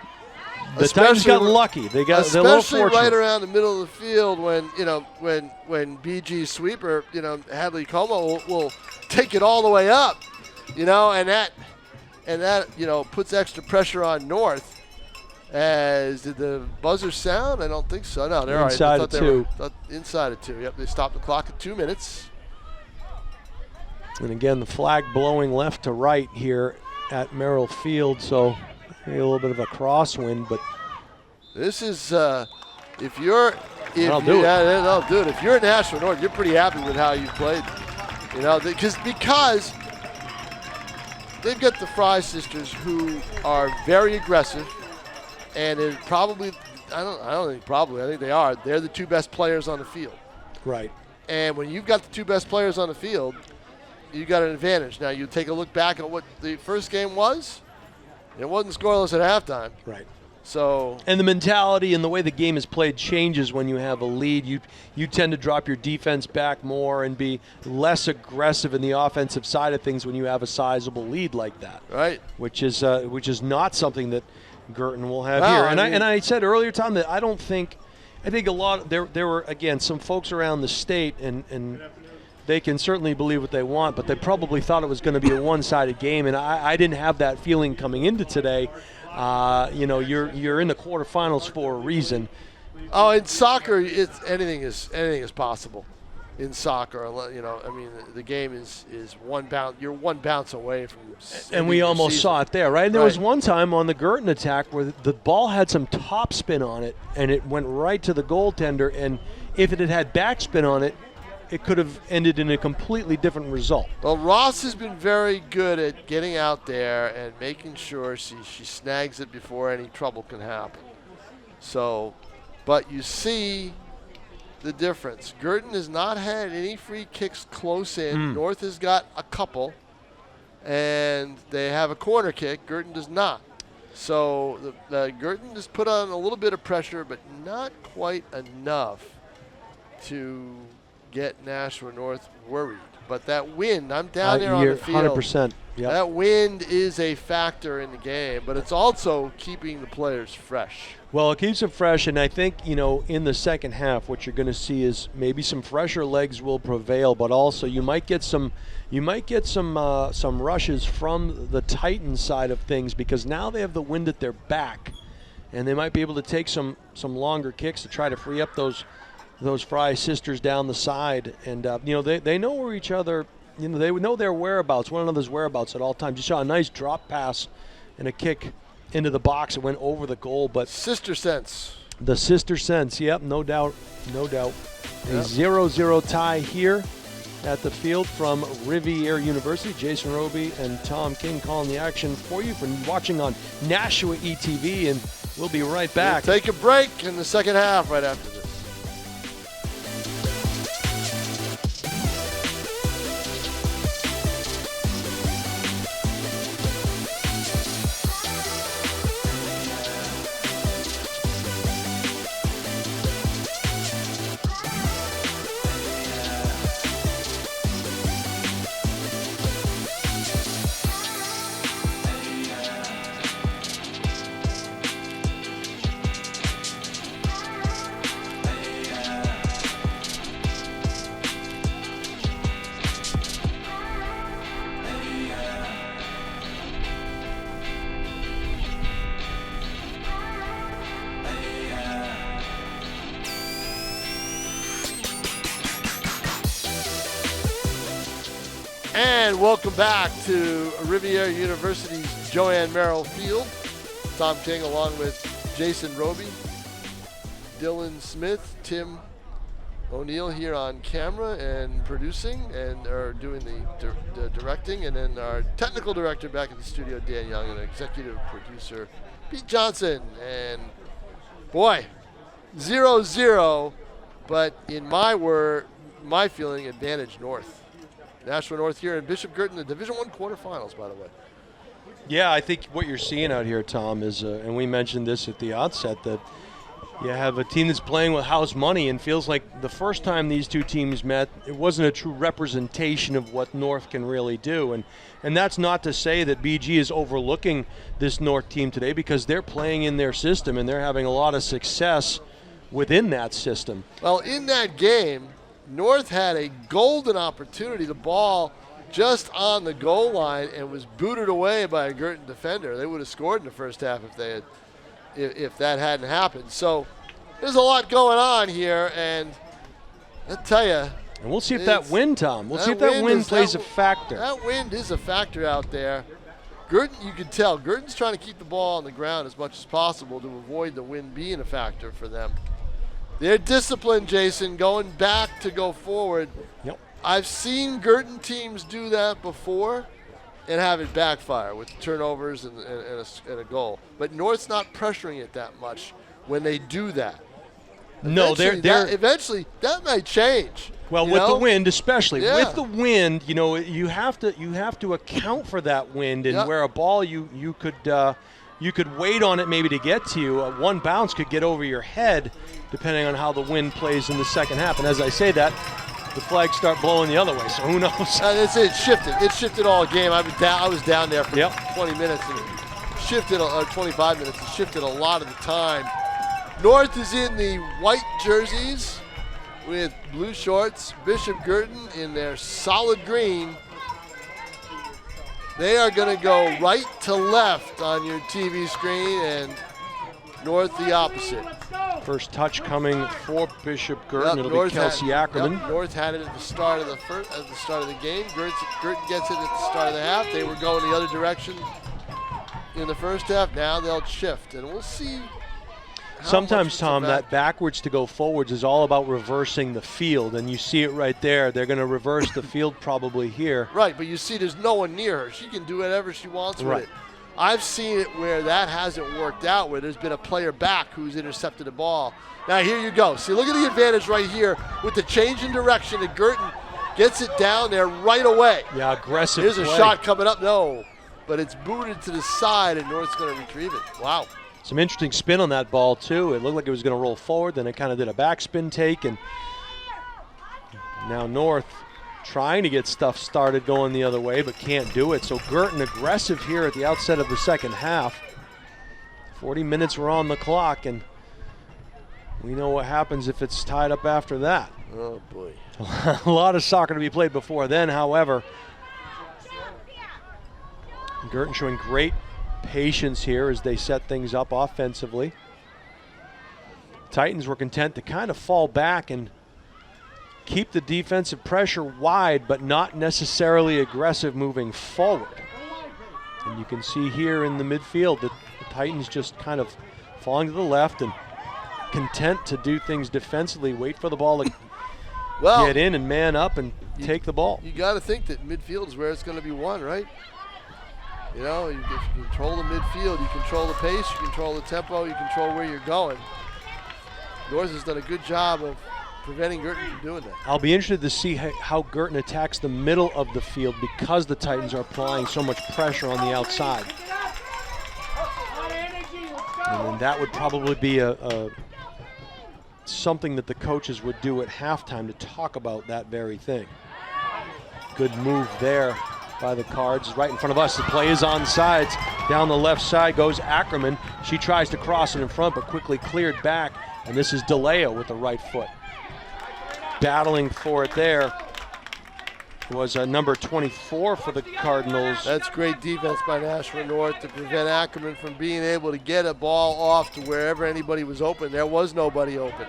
The Titans got lucky. They're a little especially fortunate. right around the middle of the field when when BG's sweeper, Hadley Como will take it all the way up, and that puts extra pressure on North. As did the buzzer sound? I don't think so. No, they're Inside all right. of two. Inside of 2. Yep, they stopped the clock at 2 minutes. And again, the flag blowing left to right here at Merrill Field, so maybe a little bit of a crosswind, but this is if you're That'll do it. If you're in Nashua North, you're pretty happy with how you played. Because they've got the Fry sisters who are very aggressive, and it probably I think they are. They're the two best players on the field. right. And when you've got the two best players on the field, you got an advantage. Now you take a look back at what the first game was. It wasn't scoreless at halftime. Right. So And the mentality and the way the game is played changes when you have a lead. You tend to drop your defense back more and be less aggressive in the offensive side of things when you have a sizable lead like that. right. Which is not something that Guertin will have No, here. I mean- And I said earlier, Tom, that I think a lot there were again some folks around the state and they can certainly believe what they want, but they probably thought it was going to be a one-sided game, and I didn't have that feeling coming into today. You're in the quarterfinals for a reason. Oh, in soccer, anything is possible. In soccer, the game is one bounce. You're one bounce away from. And we almost saw it there, right? And there was one time on the Guertin attack where the ball had some topspin on it, and it went right to the goaltender. And if it had had backspin on it, it could have ended in a completely different result. Well, Ross has been very good at getting out there and making sure she snags it before any trouble can happen. So, but you see the difference. Guertin has not had any free kicks close in. North has got a couple, and they have a corner kick. Guertin does not. So the Guertin has put on a little bit of pressure, but not quite enough to get Nashua North worried. But that wind, I'm down there on the field. 100%. Yep. That wind is a factor in the game, but it's also keeping the players fresh. Well, it keeps them fresh, and I think, in the second half, what you're going to see is maybe some fresher legs will prevail, but also you might get some rushes from the Titans side of things, because now they have the wind at their back. and they might be able to take some longer kicks to try to free up those Fry sisters down the side. And they know where each other, they would know their whereabouts, one another's whereabouts at all times. You saw a nice drop pass and a kick into the box. It went over the goal, but Sister sense. the sister sense, yep, no doubt. Yep. A 0-0 tie here at the field from Rivier University. Jason Roby and Tom King calling the action for you, for watching on Nashua ETV, and we'll be right back. We'll take a break in the second half right after this. And welcome back to Rivier University's Joanne Merrill Field. Tom King along with Jason Roby, Dylan Smith, Tim O'Neill here on camera and producing and are doing the directing, and then our technical director back at the studio, Dan Young, and executive producer, Pete Johnson. And boy, 0-0, but in my feeling, advantage North. Nashua North here in Bishop Guertin, the Division I quarterfinals, by the way. Yeah, I think what you're seeing out here, Tom, is, and we mentioned this at the outset, that you have a team that's playing with house money, and feels like the first time these two teams met, it wasn't a true representation of what North can really do. And that's not to say that BG is overlooking this North team today, because they're playing in their system and they're having a lot of success within that system. Well, in that game, North had a golden opportunity. The ball just on the goal line and was booted away by a Guertin defender. They would have scored in the first half if that hadn't happened. So there's a lot going on here, and I tell you. And we'll see if that wind, Tom. We'll see if that wind plays a factor. That wind is a factor out there. Guertin, you can tell, Guertin's trying to keep the ball on the ground as much as possible to avoid the wind being a factor for them. They're disciplined, Jason, going back to go forward. Yep. I've seen Guertin teams do that before and have it backfire with turnovers and a goal. But North's not pressuring it that much when they do that. No, eventually that might change. Well, with the wind, especially Yeah. with the wind, you have to account for that wind, and where a ball you could wait on it maybe to get to you. One bounce could get over your head, depending on how the wind plays in the second half. And as I say that, the flags start blowing the other way. So who knows? It shifted. It shifted all game. I was down there for 20 minutes, and it shifted 25 minutes. It shifted a lot of the time. North is in the white jerseys with blue shorts. Bishop Guertin in their solid green. They are going to go right to left on your TV screen, and North the opposite. First touch coming for Bishop Guertin. It'll be Kelsey Ackerman. North had it at the start of the game. Guertin gets it at the start of the half. They were going the other direction in the first half. Now they'll shift, and we'll see. Sometimes, Tom, that backwards to go forwards is all about reversing the field, and you see it right there. They're going to reverse the field probably here. Right, but you see there's no one near her. She can do whatever she wants with it. I've seen it where that hasn't worked out, where there's been a player back who's intercepted the ball. Now here you go. See, look at the advantage right here with the change in direction, and Guertin gets it down there right away. Yeah, aggressive Here's play. A shot coming up. No, but it's booted to the side, and North's going to retrieve it. Wow. Some interesting spin on that ball, too. It looked like it was going to roll forward, then it kind of did a backspin take, and now North trying to get stuff started going the other way, but can't do it. So Guertin aggressive here at the outset of the second half. 40 minutes were on the clock, and we know what happens if it's tied up after that. Oh, boy. A lot of soccer to be played before then, however. Guertin showing great patience here as they set things up offensively. Titans were content to kind of fall back and keep the defensive pressure wide, but not necessarily aggressive moving forward. And you can see here in the midfield that the Titans just kind of falling to the left and content to do things defensively, wait for the ball to get in and man up and take the ball. You got to think that midfield is where it's going to be won, right? You know, you control the midfield, you control the pace, you control the tempo, you control where you're going. North has done a good job of preventing Guertin from doing that. I'll be interested to see how Guertin attacks the middle of the field because the Titans are applying so much pressure on the outside. And then that would probably be something that the coaches would do at halftime to talk about that very thing. Good move there by the Cards. Right in front of us, the play is on sides. Down the left side goes Ackerman. She tries to cross it in front, but quickly cleared back. And this is DeLeo with the right foot. Battling for it there was number 24 for the Cardinals. That's great defense by Nashua North to prevent Ackerman from being able to get a ball off to wherever anybody was open. There was nobody open.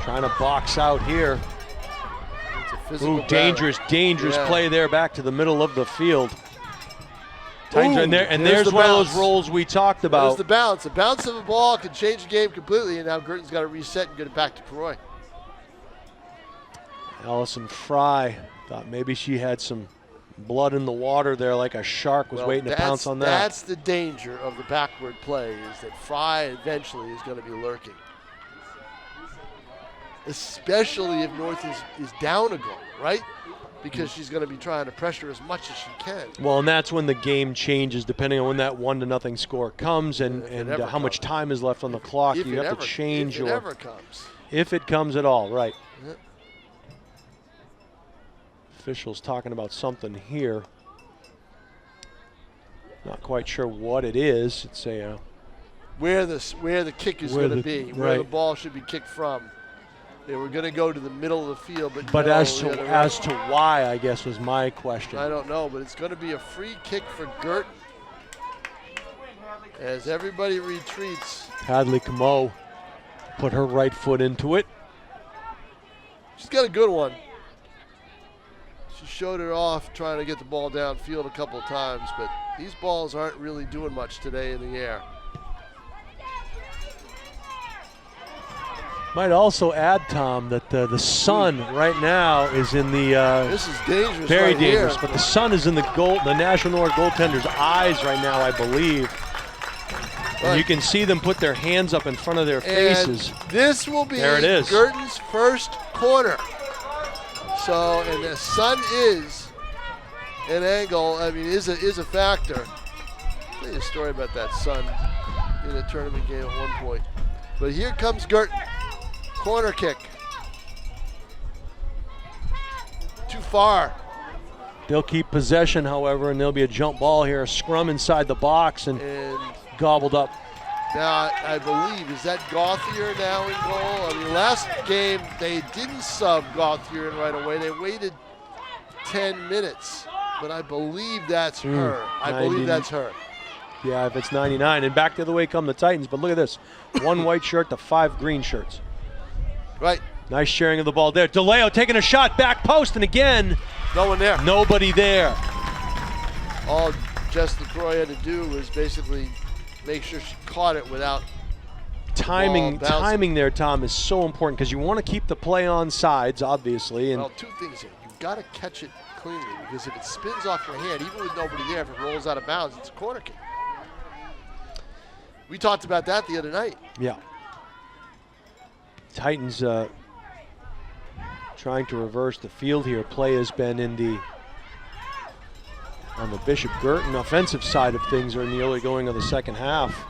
Trying to box out here. It's a physical dangerous play there back to the middle of the field. Titans Ooh, in there, and there's one of those rolls we talked about. There's the bounce. The bounce of a ball can change the game completely, and now Guertin's got to reset and get it back to Croy. Allison Fry thought maybe she had some blood in the water there, like a shark was waiting to pounce on that. That's the danger of the backward play, is that Fry eventually is going to be lurking. Especially if North is down a goal, right? Because she's going to be trying to pressure as much as she can. Well, and that's when the game changes, depending on when that 1-0 score comes and how much time is left on the clock. You have to change your. If it ever comes. If it comes at all, right. Yeah. Officials talking about something here. Not quite sure what it is. It's a where the kick is going to be, where the ball should be kicked from. They were going to go to the middle of the field, but no, as to why, I guess, was my question. I don't know, but it's going to be a free kick for Guertin as everybody retreats. Hadley Camo put her right foot into it. She's got a good one. She showed it off trying to get the ball downfield a couple of times, but these balls aren't really doing much today in the air. Might also add, Tom, that the sun right now is in the this is dangerous, very right dangerous. here. But the sun is in the Nashua North goaltender's eyes right now, I believe. And you can see them put their hands up in front of their faces. This will be Guertin's first corner. So, and the sun is an angle. I mean, is a factor. I'll tell you a story about that sun in a tournament game at one point. But here comes Guertin. Corner kick. Too far. They'll keep possession, however, and there'll be a jump ball here, a scrum inside the box, and gobbled up. Now, I believe, is that Gauthier now in goal? I mean, last game, they didn't sub Gauthier in right away. They waited 10 minutes, but I believe that's her. I believe that's her. Yeah, if it's 99. And back the other way come the Titans, but look at this. 1 white shirt to 5 green shirts. Right. Nice sharing of the ball there. DeLeo taking a shot, back post, and again, no one there. Nobody there. All Jess LaCroix had to do was basically make sure she caught it without timing there, Tom, is so important because you want to keep the play on sides, obviously. And well, 2 things here. You've got to catch it cleanly because if it spins off your hand, even with nobody there, if it rolls out of bounds, it's a corner kick. We talked about that the other night. Yeah. Titans trying to reverse the field here. Play has been on the Bishop Guertin offensive side of things or in the early going of the second half.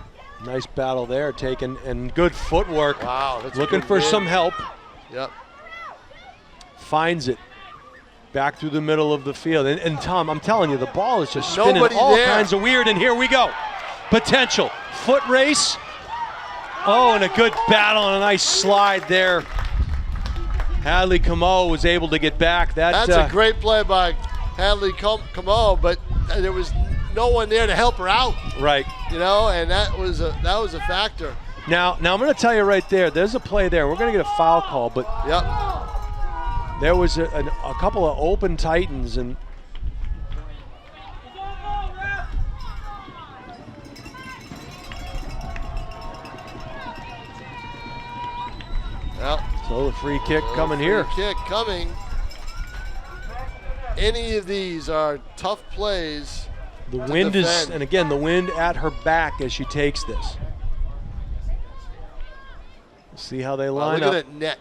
Nice battle there taken and good footwork. Wow. That's looking for some help. Yep. Finds it back through the middle of the field. And Tom, I'm telling you, the ball is just spinning all kinds of weird, and here we go. Potential. Foot race. Oh, and a good battle and a nice slide there. Hadley Camo was able to get back. That's a great play by Hadley Camo, but there was no one there to help her out. Right. You know, and that was a factor. Now I'm going to tell you right there. There's a play there. We're going to get a foul call, but Yep. there was a couple of open Titans, and Yep. so the free kick coming Free here. Kick coming. Any of these are tough plays. The to wind is, defend. and again, the wind at her back as she takes this. See how they line Look up. at that net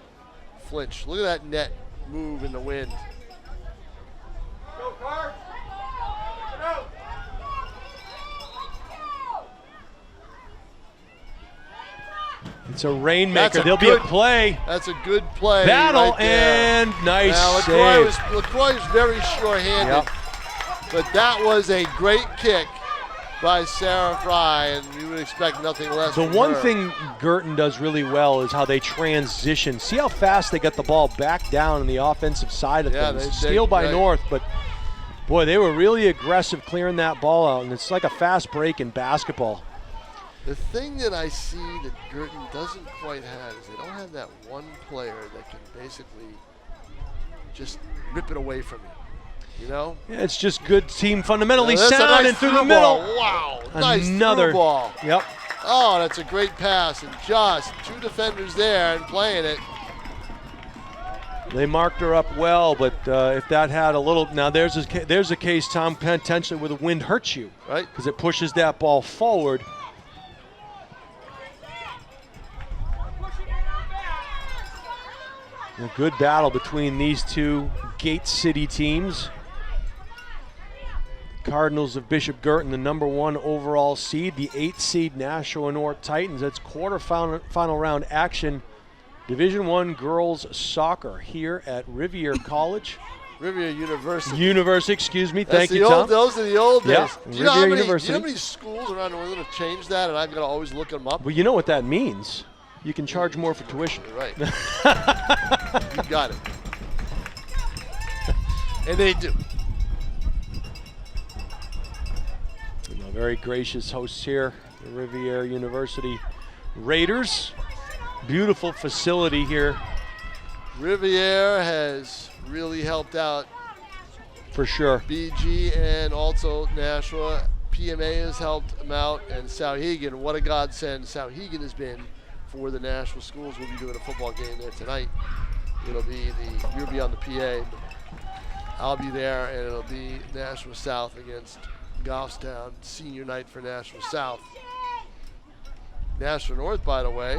flinch. Look at that net move in the wind. Go, Cards. Get out. It's a rainmaker. That's a There'll be a good play. That's a good play. Battle right there. and nice Now, save. LaCroix was very sure-handed, Yep. but that was a great kick by Sarah Fry, and you would expect nothing less The from one her. thing Guertin does really well is how they transition. See how fast they got the ball back down on the offensive side of Yeah, things. they- Steal by right. North, but boy, they were really aggressive clearing that ball out, and it's like a fast break in basketball. The thing that I see that Guertin doesn't quite have is they don't have that one player that can basically just rip it away from you. You know? Yeah, it's just good team fundamentally That's a sound nice and through the through middle. ball. Wow, nice Another through ball. Yep. Oh, that's a great pass, and just two defenders there and playing it. They marked her up well, but if that had a little, now there's a case, Tom, potentially where the wind hurts you, Right? because it pushes that ball forward. A good battle between these two Gate City teams. Cardinals of Bishop Guertin, the #1 overall seed, the 8th seed Nashua North Titans. That's quarterfinal round action. Division I girls soccer here at Rivier College. Rivier University. University, excuse me. That's Thank the you, old, Tom. Those are the old days. Yeah, Do you know how Rivier many? University. Do you know how many schools around New England have changed that, and I've got to always look them up? Well, you know what that means. You can charge more for tuition. You're right. You got it. And they do. Very gracious hosts here, the Rivier University Raiders. Beautiful facility here. Rivier has really helped out For sure. BG and also Nashua. PMA has helped them out, and Souhegan, what a godsend Souhegan has been for the Nashua schools. We'll be doing a football game there tonight. You'll be on the PA, but I'll be there, and it'll be Nashua South against Goffstown, senior night for Nashua South. Nashua North, by the way,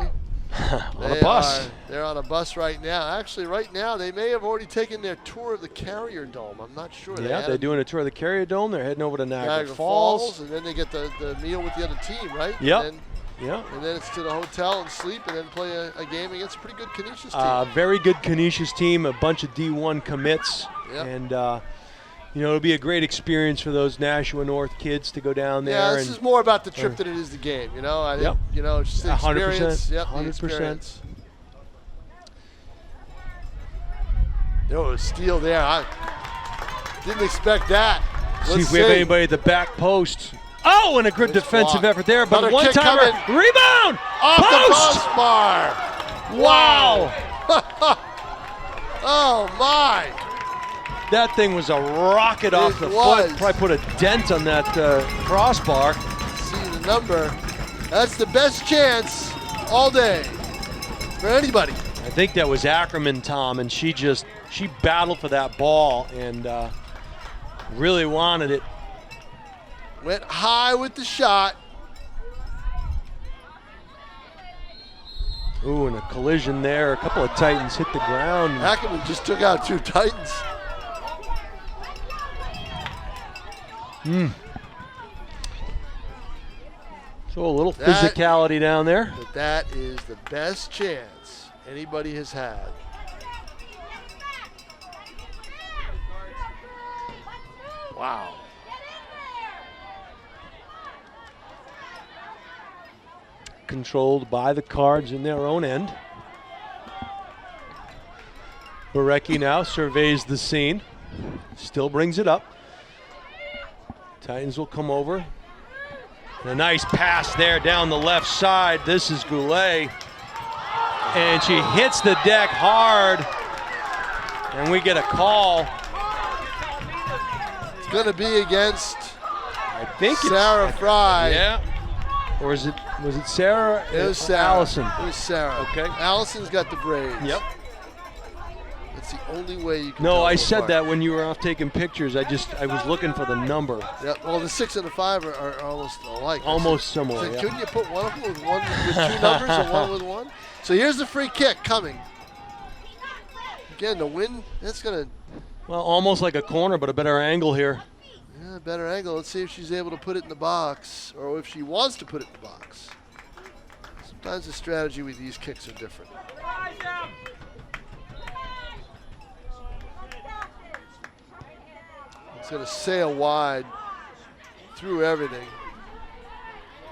On a bus. They're on a bus right now. Actually, right now, they may have already taken their tour of the Carrier Dome. I'm not sure. Yeah, they're doing a tour of the Carrier Dome. They're heading over to Niagara Falls, and then they get the meal with the other team, right? Yep. And Yeah. then it's to the hotel and sleep, and then play a game against a pretty good Canisius team. Very good Canisius team, a bunch of D1 commits. Yep. And, it'll be a great experience for those Nashua North kids to go down there. Yeah, this and is more about the trip than it is the game. You know, I think, Yep. it's just the 100%, experience. Yep, 100%. the experience. There was a steal there. I didn't expect that. See if we have anybody at the back post. Oh, and a good Nice defensive block. effort there, but Another one kick timer. coming. Rebound! Off the Post! crossbar. Wow! Oh, my. That thing was a rocket off It the was. foot. Probably put a dent on that crossbar. See the number. That's the best chance all day for anybody. I think that was Ackerman, Tom, and she battled for that ball and really wanted it. Went high with the shot. Ooh, and a collision there. A couple of Titans hit the ground. Ackerman just took out two Titans. So a little physicality down there. But that is the best chance anybody has had. Wow. Controlled by the Cards in their own end. Barecki now surveys the scene. Still brings it up. Titans will come over. And a nice pass there down the left side. This is Goulet. And she hits the deck hard. And we get a call. It's going to be against I think Sarah Fry. Yeah. Or was it Sarah? It was Sarah. Allison. It was Sarah. Okay. Allison's got the braids. Yep. That's the only way you can No, tell I them said apart. that when you were off taking pictures. I was looking for the number. Yeah, well, the 6 and the 5 are almost alike. Almost similar. So Yeah. couldn't you put one of them with two numbers and one with one? So here's the free kick coming. Again, the wind, that's going to, Well, almost like a corner, but a better angle here. yeah, better angle. Let's see if she's able to put it in the box or if she wants to put it in the box. Sometimes the strategy with these kicks are different. It's going to sail wide through everything.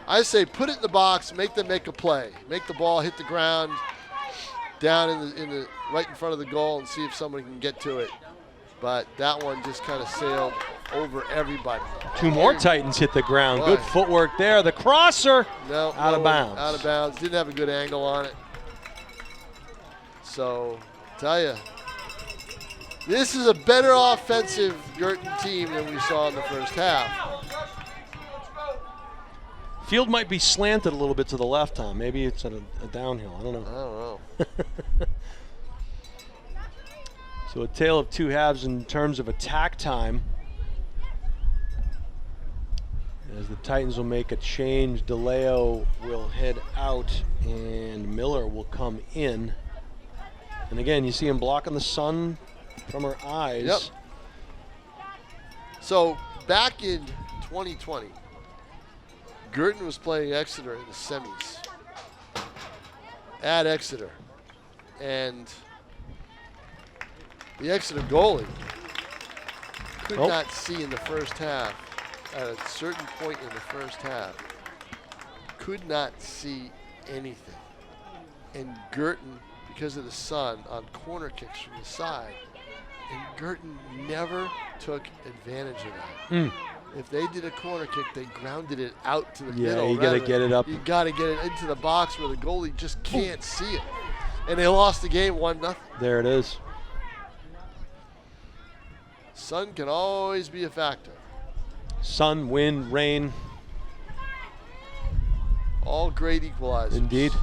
I say put it in the box, make them make a play. Make the ball hit the ground down in the right in front of the goal and see if somebody can get to it. But that one just kind of sailed over everybody. Two more Titans hit the ground. Boy. Good footwork there. The crosser No, out of bounds. Out of bounds. Didn't have a good angle on it. So, tell you, this is a better offensive Guertin team than we saw in the first half. Field might be slanted a little bit to the left, Tom. Maybe it's at a downhill. I don't I know. don't know. So a tale of two halves in terms of attack time. As the Titans will make a change, DeLeo will head out and Miller will come in. And again, you see him blocking the sun from her eyes. Yep. So back in 2020, Guertin was playing Exeter in the semis at Exeter. And the Exeter goalie could not see in the first half, at a certain point in the first half, could not see anything. And Guertin, because of the sun, on corner kicks from the side, and Guertin never took advantage of that. If they did a corner kick, they grounded it out to the middle. Yeah, you got to get it up. You got to get it into the box where the goalie just can't see it. And they lost the game 1-0. There it is. Sun can always be a factor. Sun, wind, rain. All great equalizers. Indeed.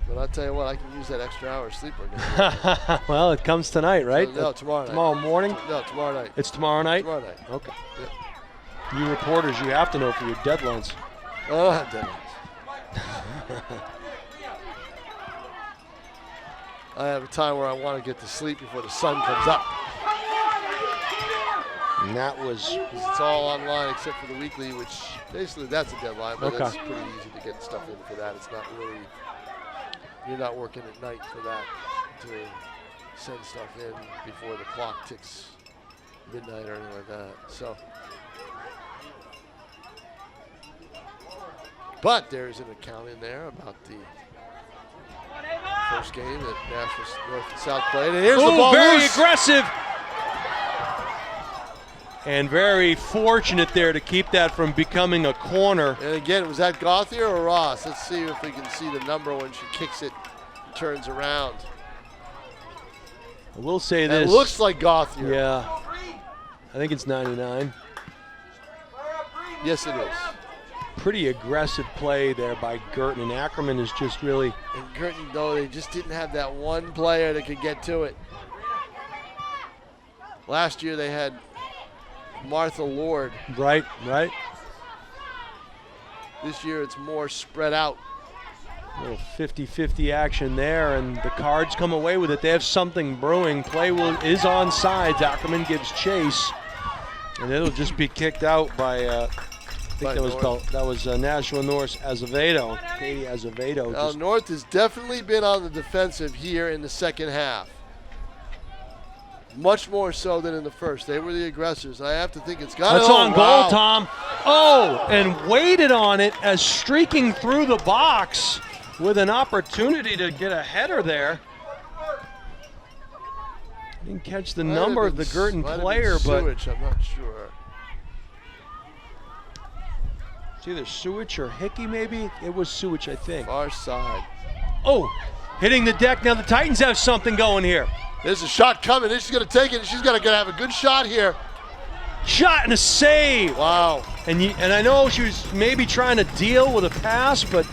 But I'll tell you what, I can use that extra hour of sleep again. Well, it comes tonight, right? No, tomorrow night. Tomorrow morning? No, tomorrow night. It's tomorrow night? Tomorrow night. Okay. Yep. You reporters, you have to know for your deadlines. I don't have deadlines. I have a time where I want to get to sleep before the sun comes up. And that was... It's all online except for the weekly, which basically that's a deadline, but Okay. it's pretty easy to get stuff in for that. It's not really, you're not working at night for that to send stuff in before the clock ticks midnight or anything like that. So, but there's an account in there about the first game that Nashua North and South played. And here's the ball very loose. aggressive. And very fortunate there to keep that from becoming a corner. And again, was that Gauthier or Ross? Let's see if we can see the number when she kicks it and turns around. I will say It this. looks like Gauthier. Yeah. I think it's 99. Yes, it is. Pretty aggressive play there by Guertin. And Ackerman is just really... And Guertin, though, they just didn't have that one player that could get to it. Last year they had Martha Lord. Right. This year it's more spread out. A little 50-50 action there, and the Cards come away with it. They have something brewing. Play is on sides. Ackerman gives chase, and it'll just be kicked out by, I think that was Nashua North's Azevedo. Katie Azevedo. Now, North has definitely been on the defensive here in the second half. Much more so than in the first. They were the aggressors. I have to think it's got That's it. on goal, Tom. Oh, and waited on it as streaking through the box with an opportunity to get a header there. Didn't catch the number of the Guertin player, but Sewage, I'm not sure. It's either Sewage or Hickey, maybe. It was Sewage, I think. Far side. Oh, hitting the deck. Now the Titans have something going here. There's a shot coming. She's going to take it. She's going to have a good shot here. Shot and a save. Wow. And I know she was maybe trying to deal with a pass, but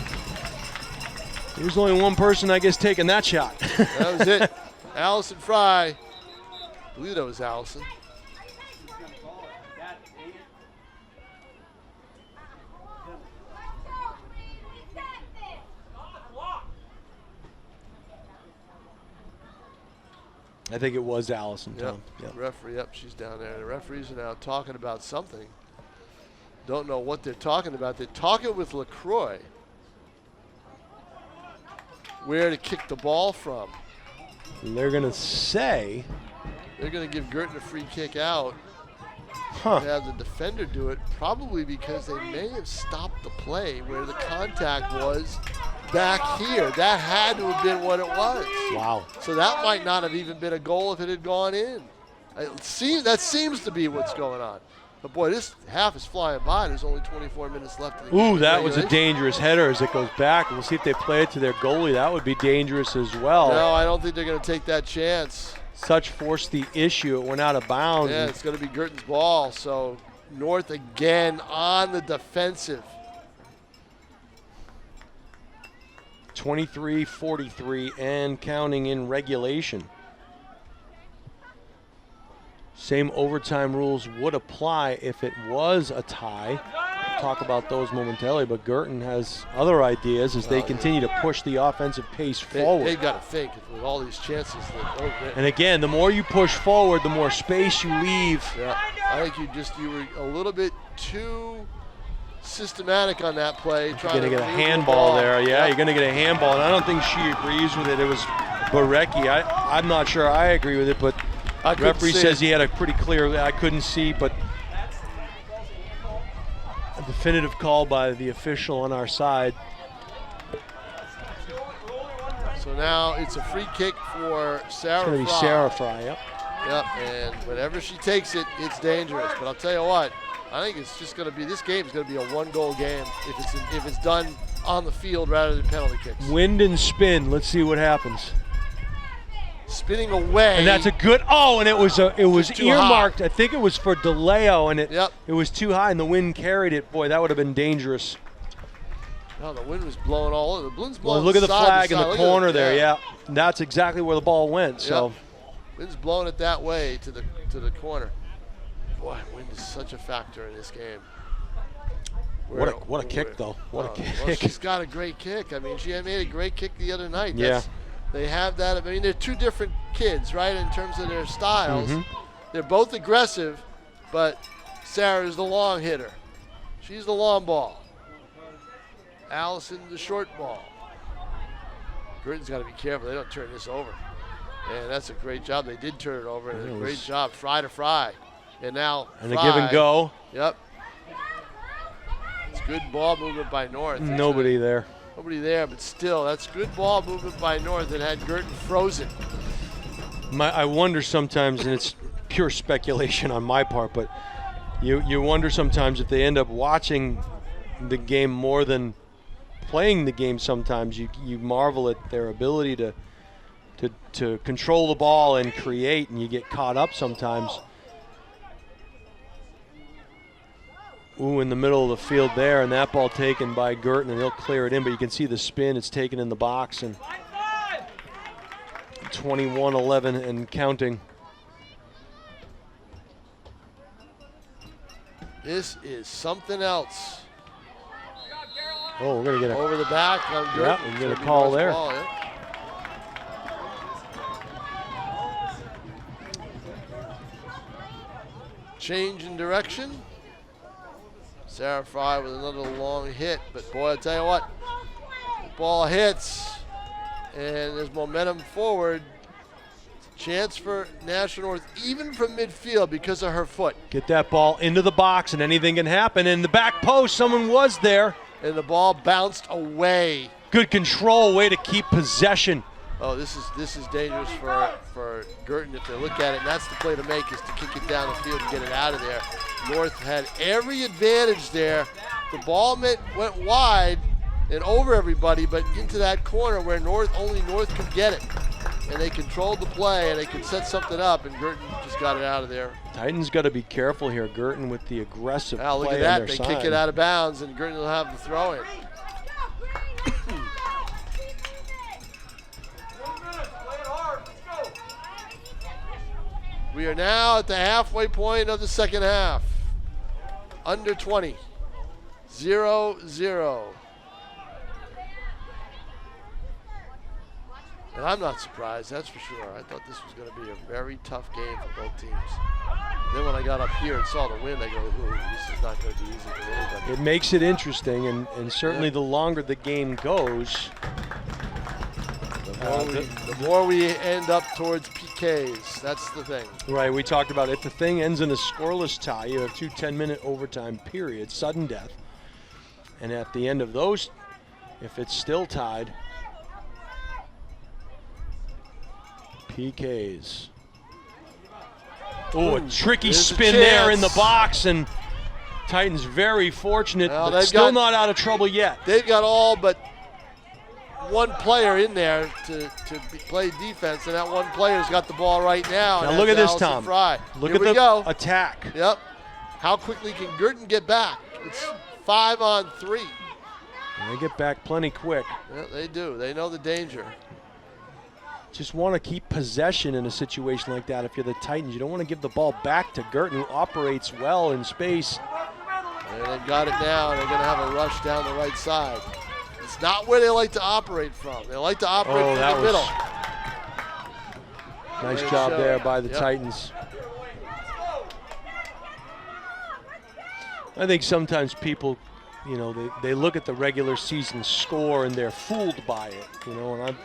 there's only one person, I guess, taking that shot. That was it. Allison Fry. I believe that was Allison. I think it was Allison, Yep. Tom. Yep. Referee, yep, she's down there. The referees are now talking about something. Don't know what they're talking about. They're talking with LaCroix. Where to kick the ball from. And they're going to say. They're going to give Guertin a free kick out. Huh. Have the defender do it, probably because they may have stopped the play where the contact was back here. That had to have been what it was. Wow. So that might not have even been a goal if it had gone in. That seems to be what's going on. But boy, this half is flying by. There's only 24 minutes left. In the game. Ooh, that was a dangerous header as it goes back. We'll see if they play it to their goalie. That would be dangerous as well. No, I don't think they're going to take that chance. Such forced the issue. It went out of bounds. Yeah, it's going to be Guertin's ball. So North again on the defensive. 23-43 and counting in regulation. Same overtime rules would apply if it was a tie. We'll talk about those momentarily, but Guertin has other ideas as they continue to push the offensive pace forward. They've got to think with all these chances. And again, the more you push forward, the more space you leave. Yeah, I think you were a little bit too systematic on that play. You're going to get a handball there. Yeah, you're going to get a handball. And I don't think she agrees with it. It was Barecki. I'm not sure I agree with it, but the referee says he had a pretty clear, I couldn't see, but a definitive call by the official on our side. So now it's a free kick for Sarah It's going to be Fry. Sarah Fry, yep. Yep, and whenever she takes it, it's dangerous. But I'll tell you what, I think it's just going to be, this game is going to be a one-goal game if it's done on the field rather than penalty kicks. Wind and spin. Let's see what happens. Spinning away. And that's a good. Oh, and it was too earmarked. high. I think it was for DeLeo, and Yep. it was too high, and the wind carried it. Boy, that would have been dangerous. Oh, the wind was blowing all over. The wind's blowing Well, look at the side to flag in side. the Look corner at it. there. Yeah, and that's exactly where the ball went. So. Yep. Wind's blowing it that way to the corner. Boy, wind is such a factor in this game. What a kick, though. What a kick. Well, she's got a great kick. I mean, she had made a great kick the other night. Yeah. They have that. I mean, they're two different kids, right, in terms of their styles. Mm-hmm. They're both aggressive, but Sarah's the long hitter. She's the long ball. Allison, the short ball. Guertin's got to be careful. They don't turn this over. And that's a great job. They did turn it over, and a great job. Fry to Fry. And now And Fry, a give and go. Yep. It's good ball movement by North. Nobody there. Nobody there, but still, that's good ball movement by North that had Guertin frozen. I wonder sometimes, and it's pure speculation on my part, but you wonder sometimes if they end up watching the game more than playing the game sometimes. You marvel at their ability to control the ball and create, and you get caught up sometimes. Ooh, in the middle of the field there, and that ball taken by Guertin, and he'll clear it in, but you can see the spin. It's taken in the box, and 21-11 and counting. This is something else. Oh, we're going to get a Over the back on Guertin. Yeah, we get a call there. Ball, yeah. Change in direction. Sarah Fry with another long hit, but boy, I tell you what, the ball hits, and there's momentum forward. Chance for Nashua North, even from midfield, because of her foot. Get that ball into the box, and anything can happen. In the back post, someone was there. And the ball bounced away. Good control, way to keep possession. Oh, this is dangerous for Guertin if they look at it, and that's the play to make, is to kick it down the field and get it out of there. North had every advantage there. The ball went wide and over everybody, but into that corner where only North could get it. And they controlled the play, and they could set something up, and Guertin just got it out of there. Titans got to be careful here. Guertin with the aggressive Now look play at that. on their They side. kick it out of bounds, and Guertin will have the throw in. 1 minute, play it hard, let's go. We are now at the halfway point of the second half. Under 20. 0-0. And I'm not surprised, that's for sure. I thought this was going to be a very tough game for both teams. Then when I got up here and saw the wind, I go, ooh, this is not going to be easy for anybody. It makes it interesting, and certainly the longer the game goes, The more we end up towards PKs, that's the thing. right, we talked about if the thing ends in a scoreless tie, you have 2 10-minute overtime periods, sudden death. And at the end of those, if it's still tied, PKs. Oh, a tricky There's a spin there in the chance. box, and Titans very fortunate, Well, but they've still got- not out of trouble yet. They've got all but one player in there to play defense, and that one player's got the ball right now. Now and look at that's this, Allison Tom. Fry. Look Here at we the go. attack. Yep. How quickly can Guertin get back? It's 5-on-3. And they get back plenty quick. Yeah, they do. They know the danger. Just want to keep possession in a situation like that. If you're the Titans, you don't want to give the ball back to Guertin, who operates well in space. And they've got it now, and they're going to have a rush down the right side. It's not where they like to operate from. They like to operate Oh, from that the was middle. nice Great job show. there by the Yep. Titans. I think sometimes people, you know, they look at the regular season score and they're fooled by it, you know, and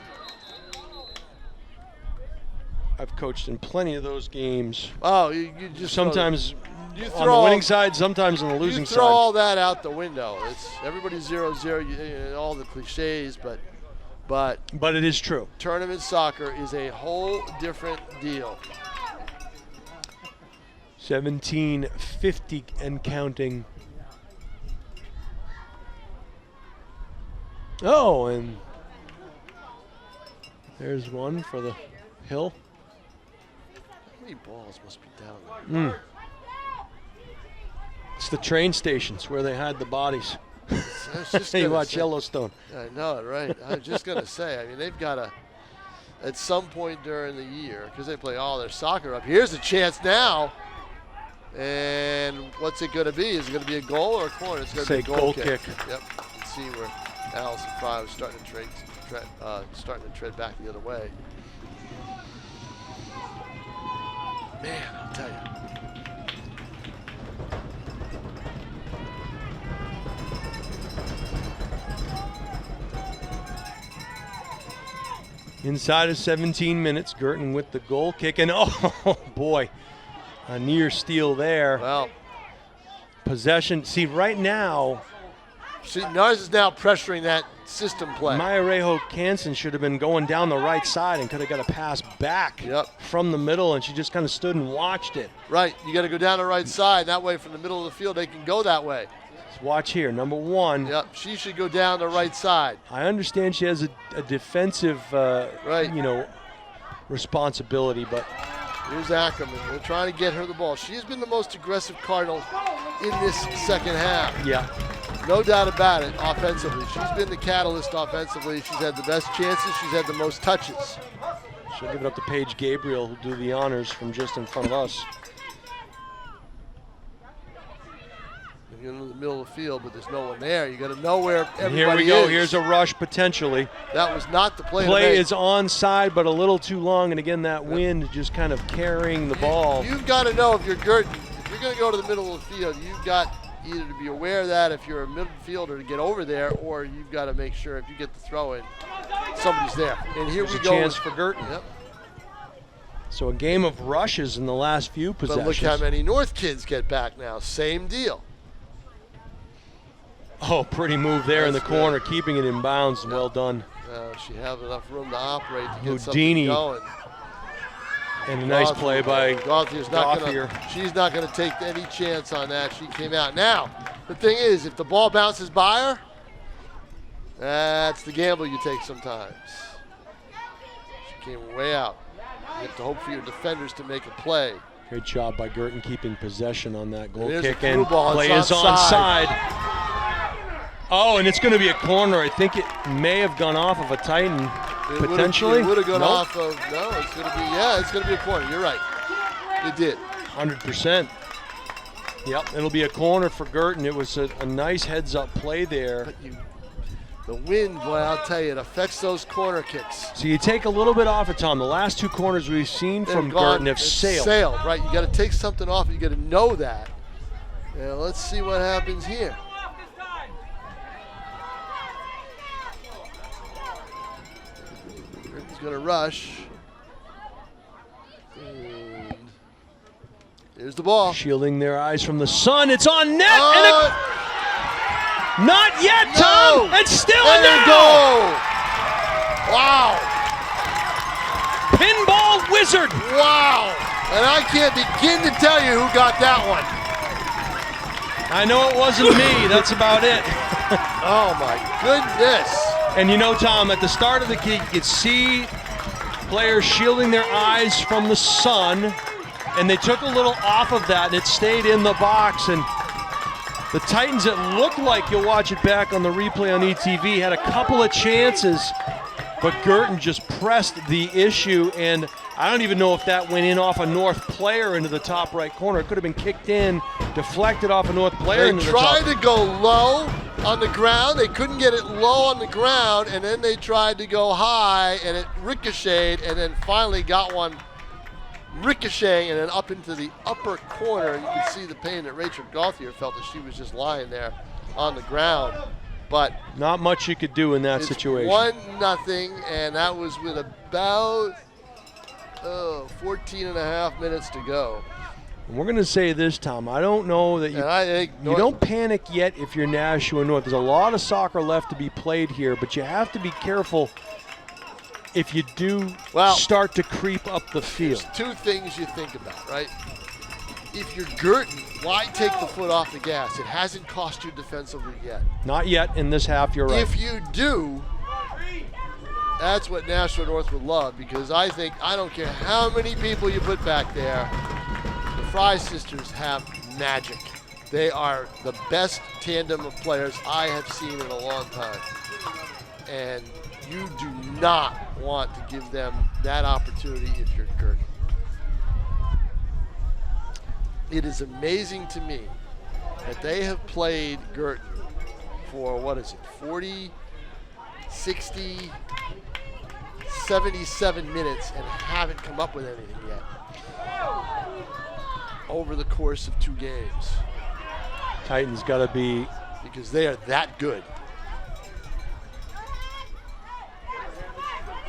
I've coached in plenty of those games. Oh, you just Sometimes you on throw the winning side, sometimes on the losing you throw side. all that out the window. It's everybody's 0-0, all the cliches, but But it is true. tournament soccer is a whole different deal. 17:50 and counting. Oh, and there's one for the Hill. How many balls must be down there? It's the train stations where they hide the bodies. I was just Hey, gonna watch say- Yellowstone. I know it, right? I was just going to say, I mean, they've got to, at some point during the year, because they play all their soccer up, here's a chance now. And what's it going to be? Is it going to be a goal or a corner? It's going to be a Say goal goal kick. Yep. You can see where Allison Fry was starting to tread back the other way. Man, I'll tell you. Inside of 17 minutes, Guertin with the goal kick, and oh boy, a near steal there. Well, Possession. See, right now, see, Nars is now pressuring that system play. Mayarejo Canson should have been going down the right side and could have got a pass back Yep. from the middle, and she just kind of stood and watched it. Right, you got to go down the right side. That way, from the middle of the field, they can go that way. Let's watch here, number one. Yep, she should go down the right side. I understand she has a defensive, Right. you know, responsibility, but Here's Ackerman. They're trying to get her the ball. She has been the most aggressive Cardinal in this second half. yeah, No doubt about it, offensively. She's been the catalyst offensively. She's had the best chances. She's had the most touches. she'll give it up to Paige Gabriel, who'll do the honors from just in front of us. You're in the middle of the field, but there's no one there. You got to know where everybody And here we go. is. Here's a rush potentially. That was not the play. to Play make. is onside, but a little too long, and again that wind just kind of carrying the ball. You've got to know if you're Guertin, if you're going to go to the middle of the field, you've got either to be aware of that if you're a midfielder to get over there, or you've got to make sure if you get the throw in, somebody's there. And here There's we a go. chance for Guertin. Yep. So a game of rushes in the last few But possessions. look how many North kids get back now. Same deal. Oh, pretty move there in the That's good. corner, keeping it in bounds. Well done. She have enough room to operate to get Houdini. something going. And a nice play by Gauthier's not Gauthier. she's not going to take any chance on that. She came out. Now, the thing is, if the ball bounces by her, that's the gamble you take sometimes. She came way out. You have to hope for your defenders to make a play. Great job by Guertin keeping possession on that goal There's kick, a and through ball. play It's is onside. Oh, and it's going to be a corner. I think it may have gone off of a Titan, potentially. It would have gone Nope. off of, no, it's going to be, it's going to be a corner. You're right. It did. 100%. Yep, it'll be a corner for Guertin. It was a nice heads-up play there. But the wind, boy, I'll tell you, it affects those corner kicks. So you take a little bit off of Tom. The last two corners we've seen from Guertin have sailed. Right, you got to take something off. You got to know that. Yeah, let's see what happens here. He's going to rush. And here's the ball. Shielding their eyes from the sun. It's on net. Not yet, No. Tom. And still a There you no. go. Wow. Pinball wizard. Wow. And I can't begin to tell you who got that one. I know it wasn't me. That's about it. Oh, my goodness. And you know, Tom, at the start of the kick, you could see players shielding their eyes from the sun, and they took a little off of that, and it stayed in the box. And the Titans, it looked like, you'll watch it back on the replay on ETV, had a couple of chances, but Guertin just pressed the issue, and I don't even know if that went in off a North player into the top right corner. It could have been kicked in, deflected off a North player They into the top. tried to go low on the ground. They couldn't get it low on the ground, and then they tried to go high, and it ricocheted, and then finally got one ricocheting and then up into the upper corner. You can see the pain that Rachel Gauthier felt as she was just lying there on the ground. But Not much you could do in that situation. 1-0, and that was with about 14 and a half minutes to go. And we're going to say this, Tom. I don't know that And I think you don't panic yet if you're Nashua North. There's a lot of soccer left to be played here, but you have to be careful if you do start to creep up the field. There's two things you think about, right? If you're Guertin, why take the foot off the gas? It hasn't cost you defensively yet. Not yet in this half, you're right. If you do, that's what Nashua North would love, because I think, I don't care how many people you put back there, the Fry sisters have magic. They are the best tandem of players I have seen in a long time. And you do not want to give them that opportunity if you're Guertin. It is amazing to me that they have played Guertin for, 40, 60, 77 minutes and haven't come up with anything yet over the course of 2 games. Titans got to be... Because they are that good.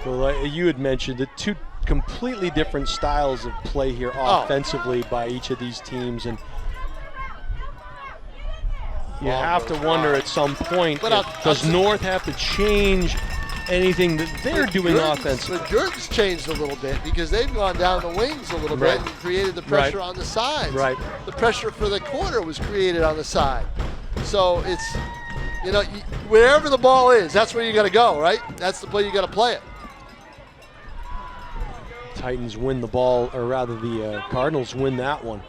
Well, you had mentioned the two completely different styles of play here offensively by each of these teams, and you have to wonder at some point, does North have to change anything that they're doing offensively? But Guertin's changed a little bit because they've gone down the wings a little bit and created the pressure on the sides. Right. The pressure for the corner was created on the side. So it's, wherever the ball is, that's where you got to go, right? That's the play you got to play it. Titans win the ball, or rather the Cardinals win that one.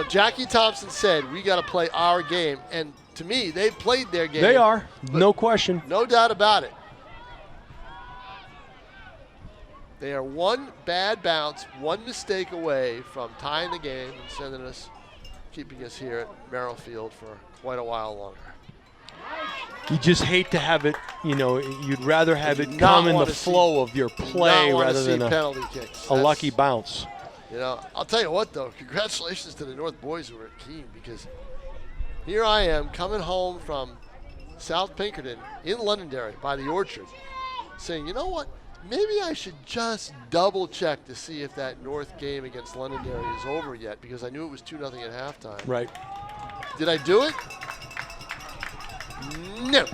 Jackie Thompson said, we got to play our game. And to me, they've played their game. They are, no question. No doubt about it. They are one bad bounce, one mistake away from tying the game and keeping us here at Merrill Field for quite a while longer. You just hate to have it, you'd rather have it come in the flow of your play rather than penalty kicks. A lucky bounce. I'll tell you what, though, congratulations to the North boys who were at Keene, because here I am coming home from South Pinkerton in Londonderry by the Orchard saying, you know what, maybe I should just double check to see if that North game against Londonderry is over yet, because I knew it was 2-0 at halftime. Right. Did I do it? No.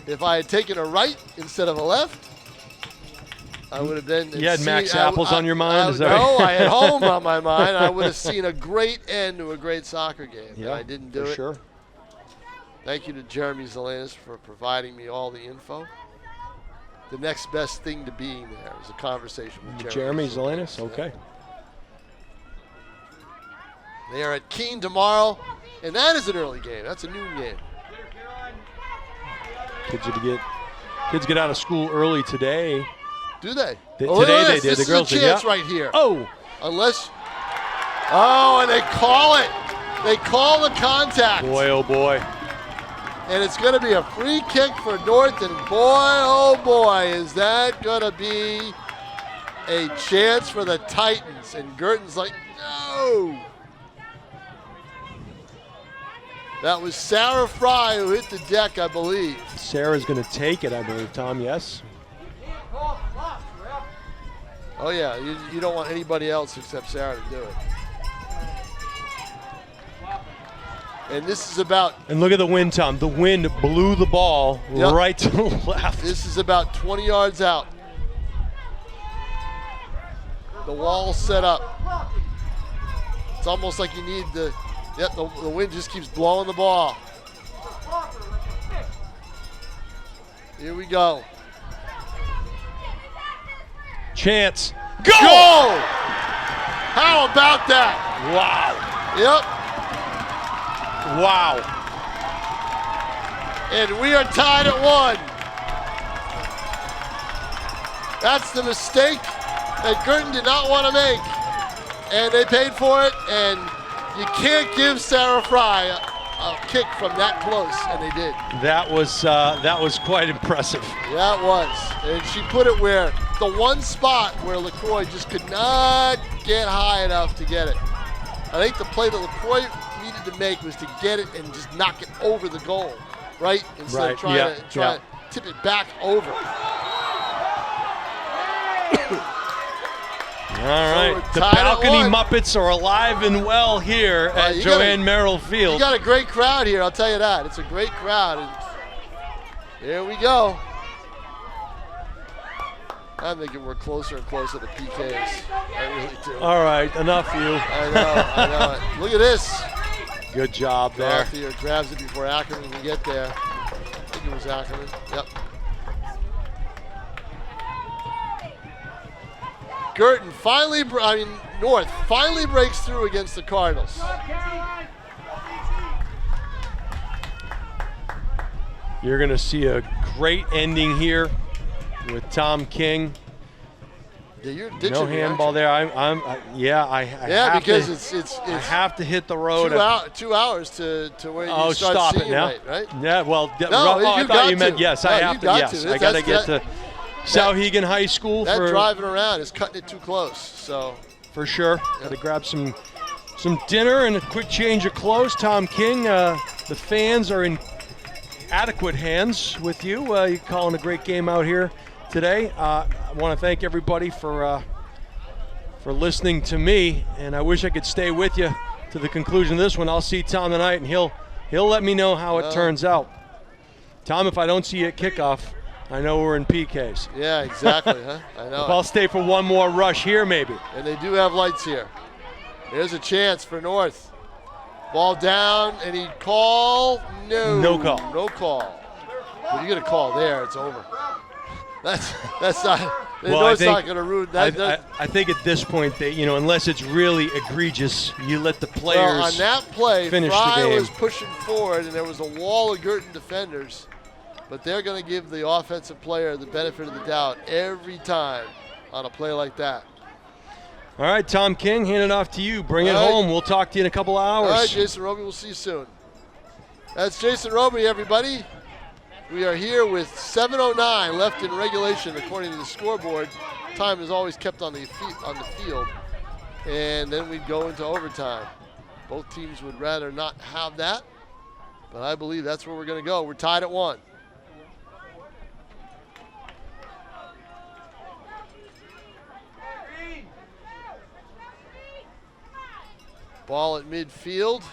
If I had taken a right instead of a left, I would have been. You had Max Apples on your mind? Is that No, right? I had home on my mind. I would have seen a great end to a great soccer game. Yeah, but I didn't do for it. sure. Thank you to Jeremy Zelanis for providing me all the info. The next best thing to being there is a conversation with Jeremy Zelanis, Yeah. okay. They are at Keene tomorrow, and that is an early game. That's a noon game. Kids get out of school early today. Do they? Today look at they this. did. This The is girls a did, chance yeah. right here. Oh, Unless, and they call it. They call the contact. boy, oh boy. And it's going to be a free kick for North, and boy, oh boy, is that going to be a chance for the Titans. And Guertin's like, no. That was Sarah Fry who hit the deck, I believe. Sarah's going to take it, I believe, Tom, yes? Oh, yeah, you don't want anybody else except Sarah to do it. And this is about, And look at the wind, Tom. The wind blew the ball Yep. right to the left. this is about 20 yards out. The wall's set up. It's almost like you need the wind just keeps blowing the ball. Here we go. Chance. Go! How about that? Wow. Yep. Wow. And we are tied at 1. That's the mistake that Guertin did not want to make. And they paid for it, and you can't give Sarah Fry a kick from that close, and they did. That was quite impressive. Yeah, it was. And she put it where the one spot where LaCroix just could not get high enough to get it. I think the play that LaCroix needed to make was to get it and just knock it over the goal, right? Instead of trying to tip it back over. All right, we're the tied at balcony 1. Muppets are alive and well here at you Joanne Merrill Field. You got a great crowd here, I'll tell you that. It's a great crowd. And here we go. I'm thinking we're closer and closer to PKs. I really do. All right, enough you. I know it. Look at this. Good job there. Garfield grabs it before Ackerman can get there. I think it was Ackerman. Yep. Guertin North finally breaks through against the Cardinals. You're going to see a great ending here with Tom King. Yeah, you're No ditching me, handball aren't you? there. I have because to, it's I have to hit the road. 2 hours to where you start stop seeing it now. right? Yeah, well, No, I you thought got you meant to. yes. No, I you have to. got Yes, to. I got to That's- get to Sauhegan High School That for driving around is cutting it too close. So sure. Got to grab some dinner and a quick change of clothes. Tom King, the fans are in adequate hands with you. You're calling a great game out here today. I want to thank everybody for listening to me, and I wish I could stay with you to the conclusion of this one. I'll see Tom tonight, and he'll let me know how it turns out. Tom, if I don't see you at kickoff, I know we're in PKs. yeah, exactly, huh? I know. If I'll stay for one more rush here, maybe. And they do have lights here. There's a chance for North. Ball down, any call? No. No call. No call. But you get a call there, it's over. That's not. North's not going to ruin that. I think at this point, unless it's really egregious, you let the players Well, on that play, finish Fry the game. was pushing forward, and there was a wall of Guertin defenders. But they're going to give the offensive player the benefit of the doubt every time on a play like that. All right, Tom King, hand it off to you. Bring it All right. home. We'll talk to you in a couple of hours. All right, Jason Roby, we'll see you soon. That's Jason Roby, everybody. We are here with 7:09 left in regulation, according to the scoreboard. Time is always kept on the field, and then we'd go into overtime. Both teams would rather not have that, but I believe that's where we're going to go. We're tied at 1. Ball at midfield.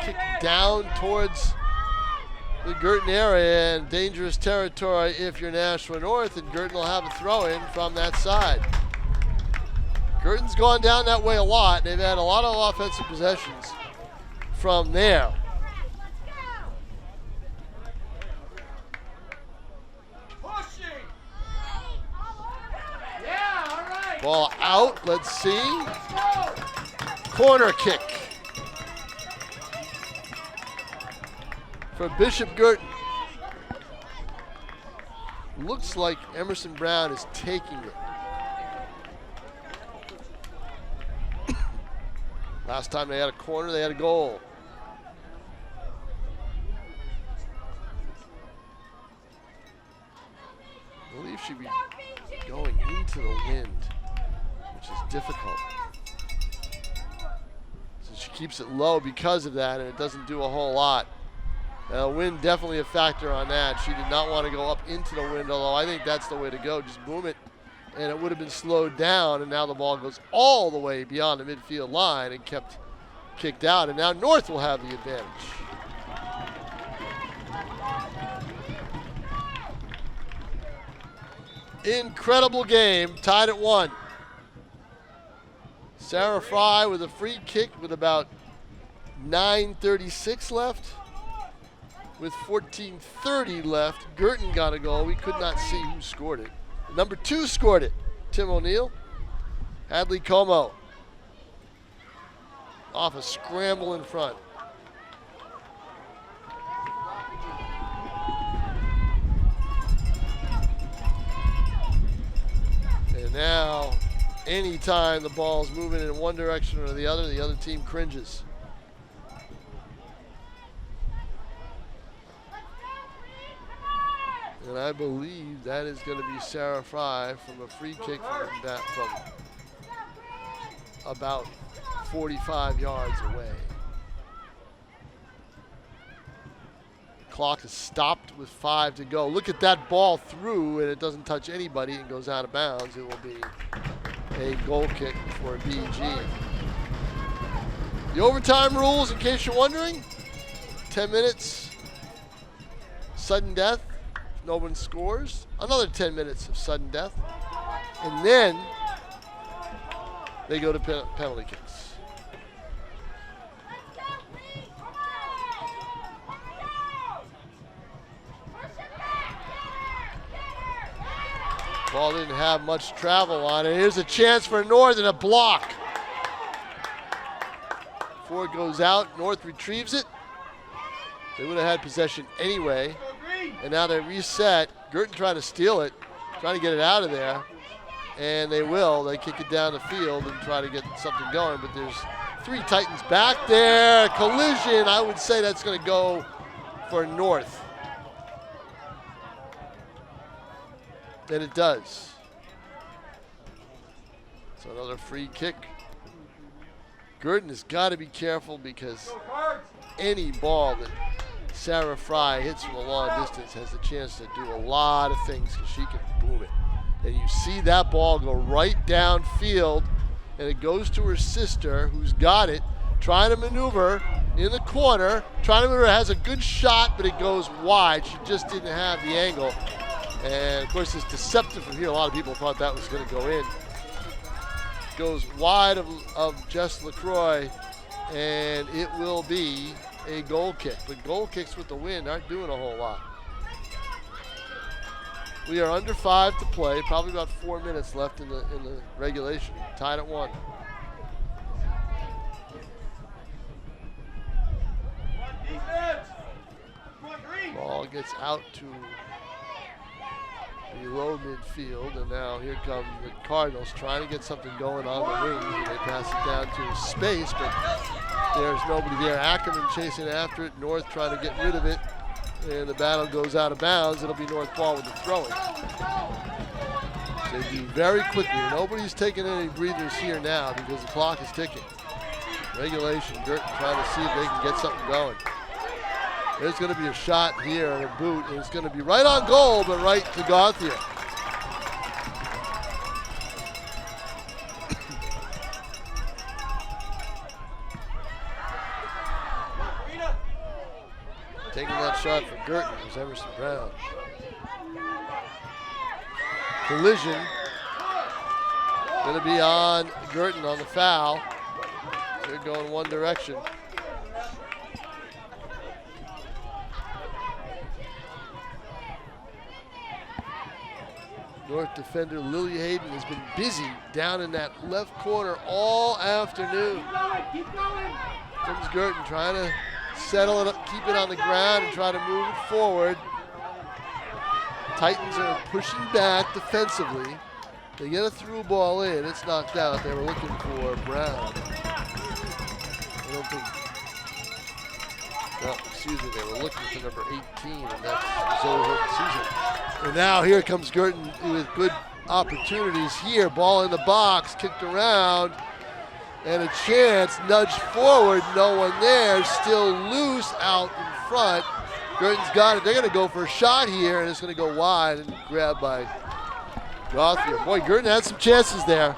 Kick down towards the Guertin area and dangerous territory if you're Nashua North, and Guertin will have a throw-in from that side. Guertin's gone down that way a lot. They've had a lot of offensive possessions from there. Pushing. Yeah, all right. Ball out, let's see. Let's go. Corner kick for Bishop Guertin. Looks like Emerson Brown is taking it. Last time they had a corner, they had a goal. I believe she'd be going into the wind, which is difficult. So she keeps it low because of that, and it doesn't do a whole lot. Wind definitely a factor on that. She did not want to go up into the wind, although I think that's the way to go. Just boom it, and it would have been slowed down, and now the ball goes all the way beyond the midfield line and kept kicked out, and now North will have the advantage. Incredible game, tied at 1. Sarah Fry with a free kick with about 9:36 left. With 14:30 left, Guertin got a goal. We could not see who scored it. Number 2 scored it, Tim O'Neill. Hadley Como off a scramble in front. And now, anytime the ball's moving in one direction or the other team cringes. And I believe that is going to be Sarah Fry from a free kick from about 45 yards away. Clock is stopped with 5 to go. Look at that ball through, and it doesn't touch anybody and goes out of bounds. It will be a goal kick for BG. The overtime rules, in case you're wondering, 10 minutes, sudden death. No one scores, another 10 minutes of sudden death, and then they go to penalty kicks. Ball didn't have much travel on it. Here's a chance for North and a block. Before it goes out, North retrieves it. They would have had possession anyway. And now they reset. Guertin trying to steal it, trying to get it out of there. And they will. They kick it down the field and try to get something going. But there's 3 Titans back there. Collision. I would say that's going to go for North. And it does. So another free kick. Guertin has got to be careful because any ball that Sarah Fry hits from a long distance has the chance to do a lot of things because she can boom it. And you see that ball go right downfield, and it goes to her sister, who's got it, trying to maneuver in the corner, has a good shot, but it goes wide. She just didn't have the angle. And of course, it's deceptive from here. A lot of people thought that was going to go in. Goes wide of Jess LaCroix, and it will be a goal kick. But goal kicks with the wind aren't doing a whole lot. We are under 5 to play, probably about 4 minutes left in the regulation, tied at 1. Ball gets out to below midfield, and now here come the Cardinals trying to get something going on the wings, and they pass it down to space, but there's nobody there. Ackerman chasing after it, North trying to get rid of it, and the battle goes out of bounds. It'll be North ball with the throwing. They do very quickly. Nobody's taking any breathers here now because the clock is ticking. Regulation, Guertin trying to see if they can get something going. There's going to be a shot here and a boot, and it's going to be right on goal, but right to Gauthier. Taking that shot for Guertin was Emerson Brown. Collision. Going to be on Guertin on the foul. They're going one direction. North defender Lily Hayden has been busy down in that left corner all afternoon. Keep going. Comes Guertin trying to settle it up, keep it on the ground and try to move it forward. Titans are pushing back defensively. They get a through ball in, it's knocked out. They were looking for Brown. I don't think, no, excuse me, they were looking for number 18, and that's Zoe Susan. And now here comes Guertin with good opportunities here. Ball in the box, kicked around, and a chance, nudged forward, no one there, still loose out in front. Guertin's got it. They're going to go for a shot here, and it's going to go wide and grabbed by Gothier. Boy, Guertin had some chances there.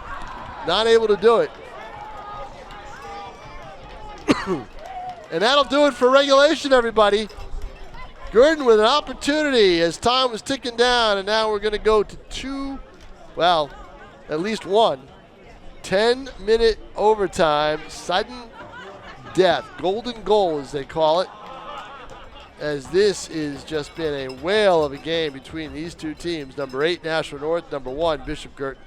Not able to do it. And that'll do it for regulation, everybody. Guertin with an opportunity as time was ticking down, and now we're going to go to two, well, at least one 10-minute overtime, sudden death, golden goal as they call it, as this has just been a whale of a game between these two teams, number 8 Nashua North, number 1 Bishop Guertin.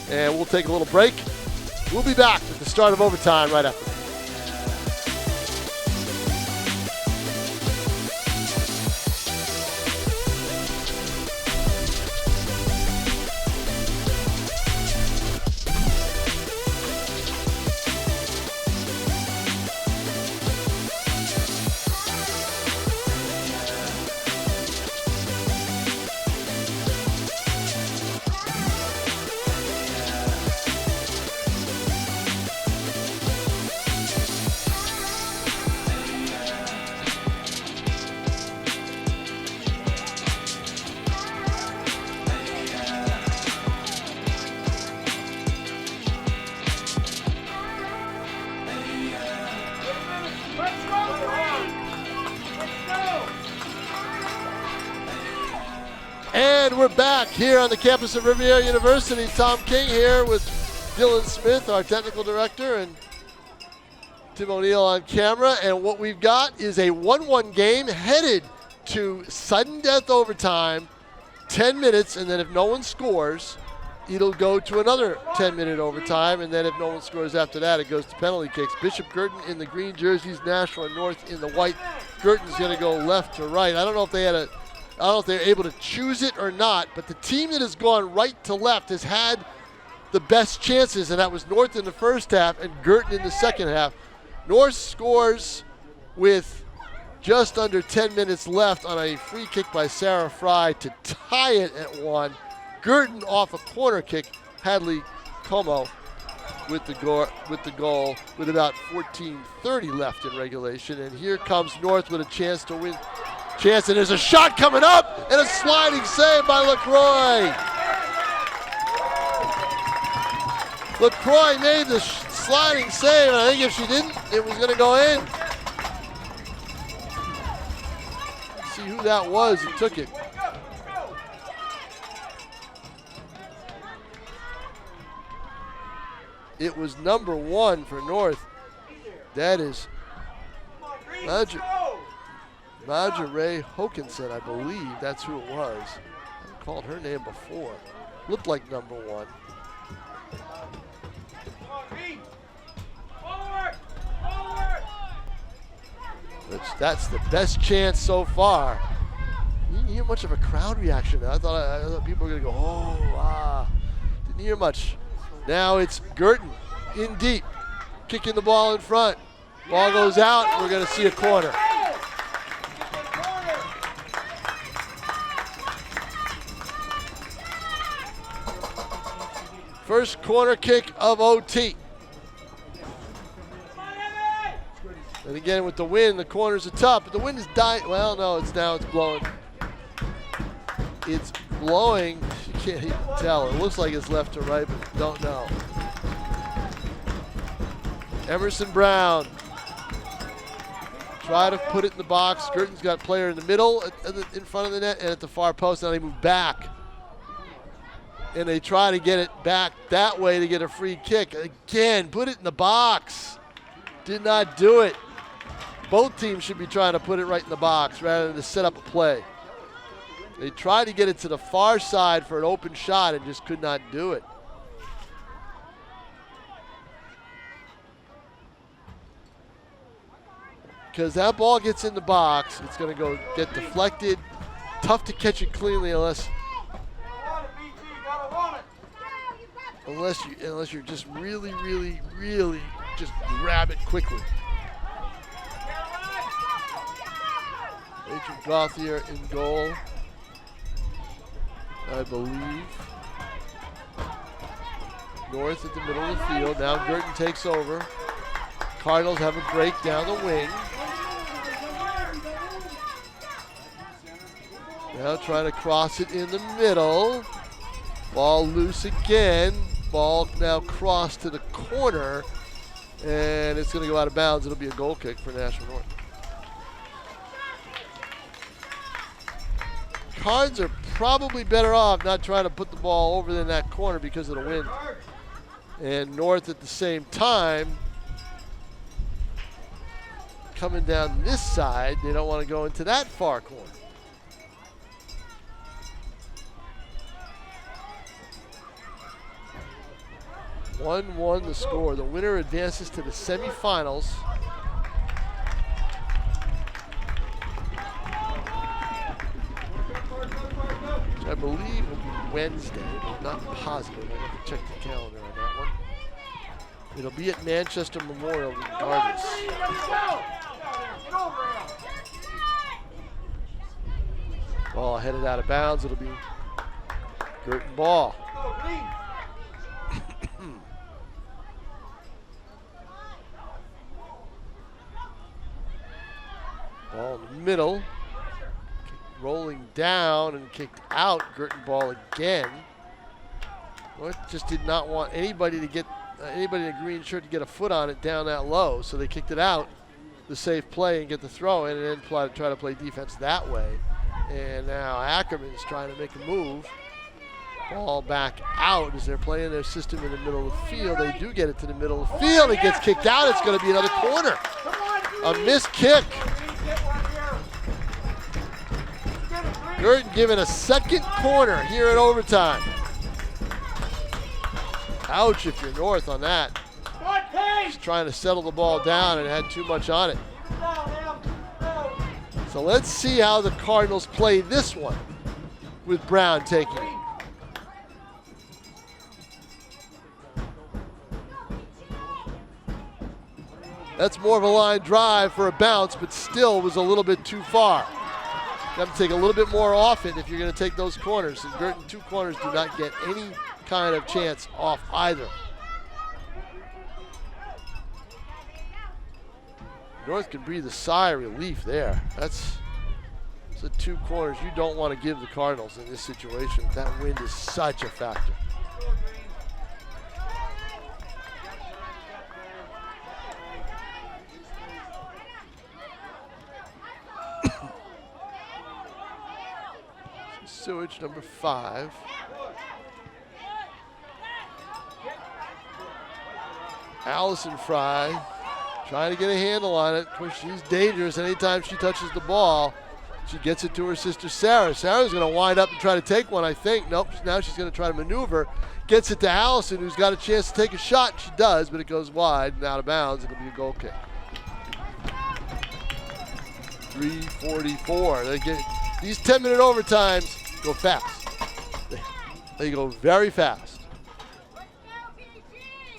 And we'll take a little break. We'll be back at the start of overtime right after. And we're back here on the campus of Rivier University. Tom King here with Dylan Smith, our technical director, and Tim O'Neill on camera. And what we've got is a 1-1 game headed to sudden death overtime, 10 minutes, and then if no one scores, it'll go to another 10-minute overtime, and then if no one scores after that, it goes to penalty kicks. Bishop Guertin in the green jerseys, Nashua North in the white. Guertin's going to go left to right. I don't know if they're able to choose it or not, but the team that has gone right to left has had the best chances, and that was North in the first half and Guertin in the second half. North scores with just under 10 minutes left on a free kick by Sarah Fry to tie it at 1. Guertin off a corner kick, Hadley Como with the goal with about 14:30 left in regulation. And here comes North with a chance to win. And there's a shot coming up and a sliding save by LaCroix. LaCroix made the sliding save, and I think if she didn't, it was going to go in. Let's see who that was that took it. It was number 1 for North. That is Marjorie Hokinson, I believe that's who it was. I haven't called her name before. Looked like number 1. That's the best chance so far. You didn't hear much of a crowd reaction. I thought people were going to go, oh, ah. Didn't hear much. Now it's Guertin in deep, kicking the ball in front. Ball goes out. We're going to see a corner. First corner kick of OT. And again, with the wind, the corners are tough, but the wind is dying. Well, no, it's blowing. It's blowing. You can't even tell. It looks like it's left to right, but don't know. Emerson Brown try to put it in the box. Guertin's got a player in the middle, in front of the net, and at the far post. Now they move back. And they try to get it back that way to get a free kick. Again, put it in the box. Did not do it. Both teams should be trying to put it right in the box rather than to set up a play. They tried to get it to the far side for an open shot and just could not do it. Because that ball gets in the box, it's going to go get deflected. Tough to catch it cleanly unless you're just really just grab it quickly. Adrian Gauthier in goal, I believe. North at the middle of the field. Now Guertin takes over. Cardinals have a break down the wing. Now trying to cross it in the middle. Ball loose again. Ball now crossed to the corner. And it's going to go out of bounds. It'll be a goal kick for Nashua North. Cards are probably better off not trying to put the ball over in that corner because of the wind. And North at the same time, coming down this side, they don't want to go into that far corner. (1-1) the score. The winner advances to the semifinals. Which I believe will be Wednesday, but I'm not positive. I have to check the calendar on that one. It'll be at Manchester Memorial regardless. Ball headed out of bounds. It'll be Guertin ball. Ball in the middle. Rolling down and kicked out. Guertin ball again. North just did not want anybody to get anybody in a green shirt to get a foot on it down that low, so they kicked it out, the safe play, and get the throw in, and then try to play defense that way. And now Ackerman's trying to make a move. Ball back out as they're playing their system in the middle of the field. They do get it to the middle of the field. It gets kicked out. It's going to be another corner. A missed kick. Guertin given a second corner here in overtime. Ouch if you're North on that. Just trying to settle the ball down and had too much on it. So let's see how the Cardinals play this one with Brown taking it. That's more of a line drive for a bounce, but still was a little bit too far. You have to take a little bit more off it if you're going to take those corners. And Guertin, two corners do not get any kind of chance off either. North can breathe a sigh of relief there. That's the two corners you don't want to give the Cardinals in this situation. That wind is such a factor. Sewage number 5. Allison Fry trying to get a handle on it. Of course, she's dangerous anytime she touches the ball. She gets it to her sister Sarah. Sarah's going to wind up and try to take one, I think. Nope, now she's going to try to maneuver. Gets it to Allison, who's got a chance to take a shot. She does, but it goes wide and out of bounds. It'll be a goal kick. 3:44. They get these 10-minute overtimes. Go fast. They go very fast.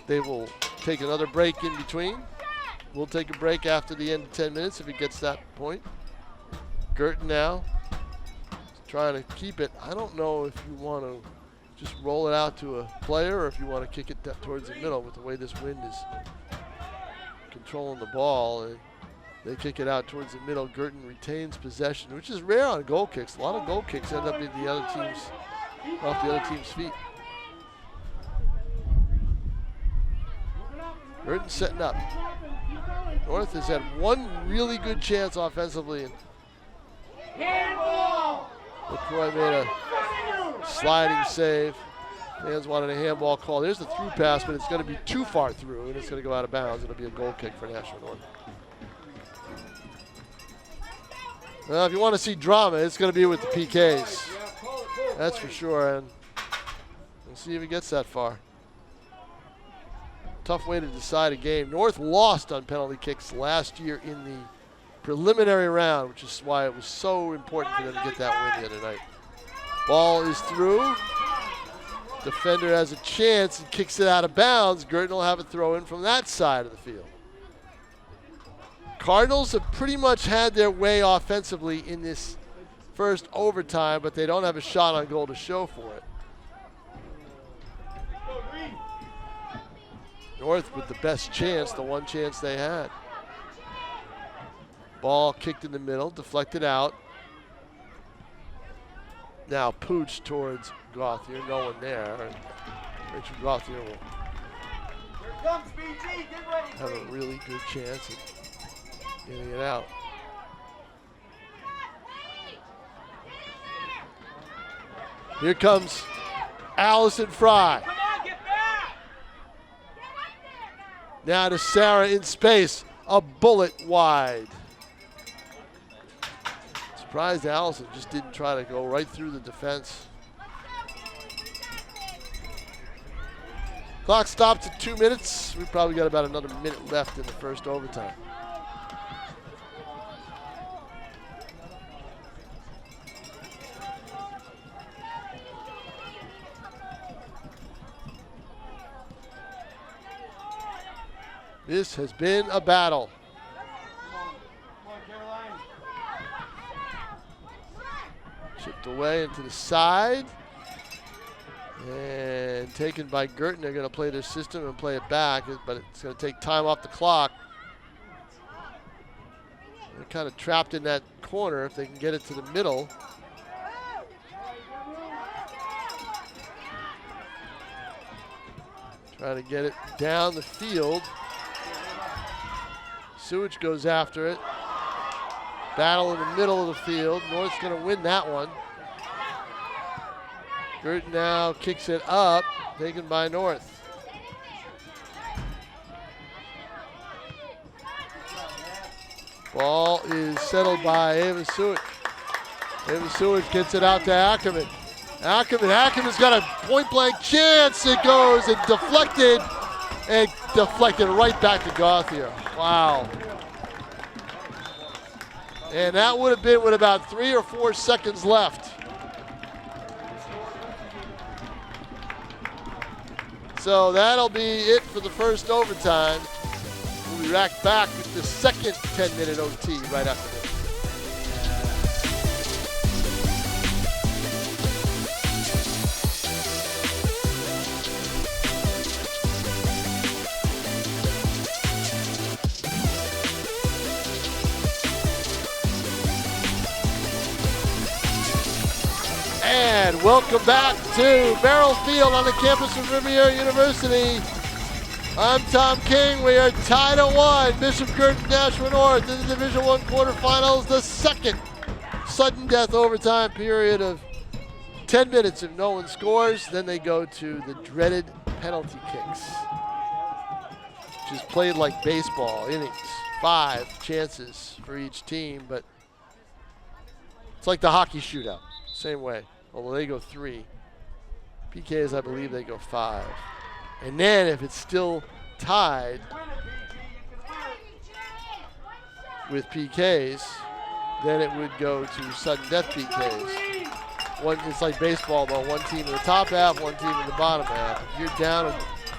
They will take another break in between. We'll take a break after the end of 10 minutes if it gets that point. Guertin now trying to keep it. I don't know if you want to just roll it out to a player or if you want to kick it towards the middle with the way this wind is controlling the ball. And they kick it out towards the middle. Guertin retains possession, which is rare on goal kicks. A lot of goal kicks end up in the other team's, off the other team's feet. Guertin setting up. North has had one really good chance offensively. Handball! LaCroix made a sliding save. Fans wanted a handball call. There's the through pass, but it's going to be too far through, and it's going to go out of bounds. It'll be a goal kick for Nashua North. Well, if you want to see drama, it's going to be with the PKs. That's for sure, and we'll see if he gets that far. Tough way to decide a game. North lost on penalty kicks last year in the preliminary round, which is why it was so important for them to get that win the other night. Ball is through. Defender has a chance and kicks it out of bounds. Guertin will have a throw in from that side of the field. Cardinals have pretty much had their way offensively in this first overtime, but they don't have a shot on goal to show for it. North with the best chance, the one chance they had. Ball kicked in the middle, deflected out. Now Pooch towards Gauthier, no one there. Richard Gauthier will have a really good chance of getting it out. Here comes Allison Fry. Come on, get back! Now to Sarah in space, a bullet wide. Surprised Allison just didn't try to go right through the defense. Clock stopped at 2 minutes. We probably got about another minute left in the first overtime. This has been a battle. Chipped away into the side. And taken by Guertin. They're going to play their system and play it back, but it's going to take time off the clock. They're kind of trapped in that corner if they can get it to the middle. Trying to get it down the field. Sewage goes after it. Battle in the middle of the field. North's going to win that one. Guertin now kicks it up, taken by North. Ball is settled by Ava Sewage. Ava Sewage gets it out to Ackerman. Ackerman's got a point-blank chance. It goes and deflected right back to Gauthier. Wow. And that would have been with about 3 or 4 seconds left. So that'll be it for the first overtime. We'll be back with the second 10-minute OT right after this. And welcome back to Merrill Field on the campus of Rivier University. I'm Tom King. We are tied at 1. Bishop Guertin, Nashua North in the Division I quarterfinals. The second sudden death overtime period of 10 minutes if no one scores. Then they go to the dreaded penalty kicks, which is played like baseball, innings. 5 chances for each team, but it's like the hockey shootout. Same way. Although they go 3. PKs, I believe they go 5. And then if it's still tied with PKs, then it would go to sudden death PKs. It's like baseball, though. One team in the top half, one team in the bottom half. If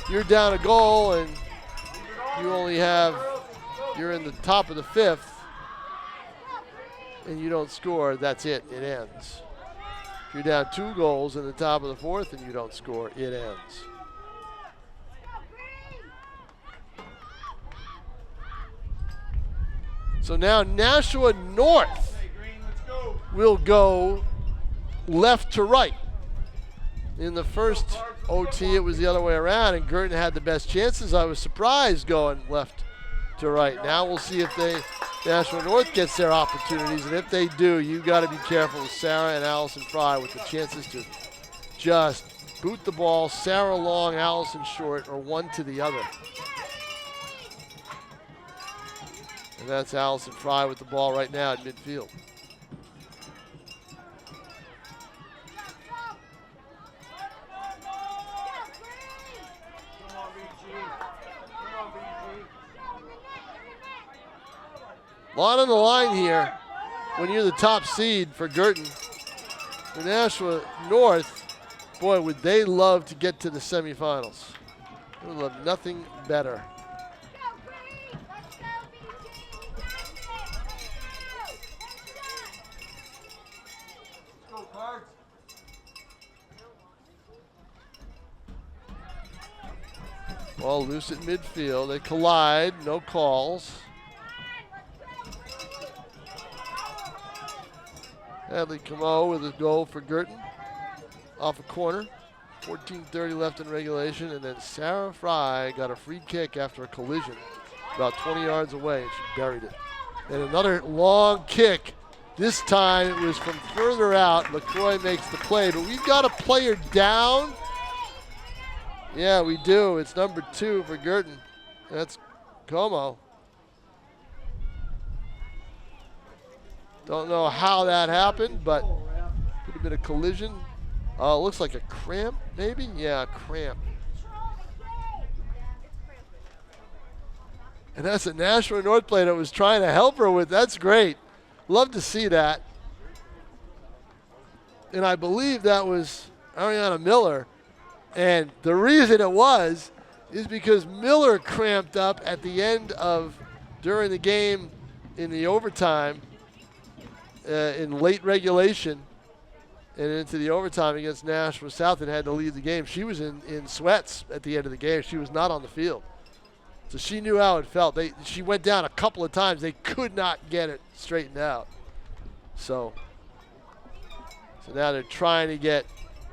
you're down a goal and you're in the top of the 5th and you don't score, that's it. It ends. You're down 2 goals in the top of the 4th and you don't score, it ends. So now Nashua North will go left to right. In the first OT, it was the other way around, and Guertin had the best chances. I was surprised going left to right. Now we'll see if Nashua North gets their opportunities, and if they do, you got to be careful with Sarah and Allison Fry with the chances to just boot the ball, Sarah long, Allison short, or one to the other. And that's Allison Fry with the ball right now at midfield. A lot on the line here when you're the top seed for Guertin. For Nashua North, boy, would they love to get to the semifinals. They would love nothing better. Ball loose at midfield. They collide, no calls. Hadley Camo with a goal for Guertin off a corner. 14:30 left in regulation, and then Sarah Fry got a free kick after a collision about 20 yards away, and she buried it. And another long kick. This time it was from further out. LaCroix makes the play, but we've got a player down. Yeah, we do. It's number 2 for Guertin. That's Como. Don't know how that happened, but could have been a collision. Looks like a cramp, maybe? Yeah, a cramp. And that's a Nashua North player that was trying to help her with. That's great. Love to see that. And I believe that was Ariana Miller. And the reason it was is because Miller cramped up at the end during the game in the overtime, in late regulation and into the overtime against Nashua South and had to leave the game. She was in sweats at the end of the game. She was not on the field. So she knew how it felt. She went down a couple of times. They could not get it straightened out. So now they're trying to get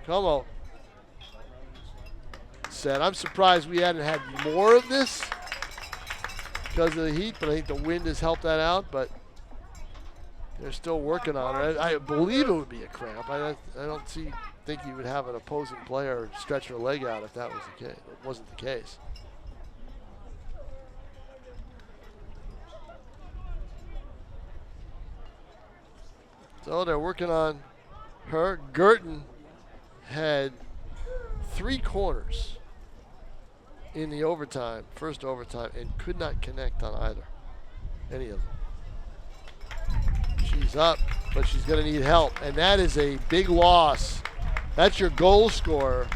Como set. I'm surprised we hadn't had more of this because of the heat, but I think the wind has helped that out. But they're still working on it. I believe it would be a cramp. I don't think you would have an opposing player stretch her leg out if that was the case. It wasn't the case. So they're working on her. Guertin had 3 corners in the overtime, first overtime, and could not connect on any of them. She's up, but she's going to need help, and that is a big loss. That's your goal scorer.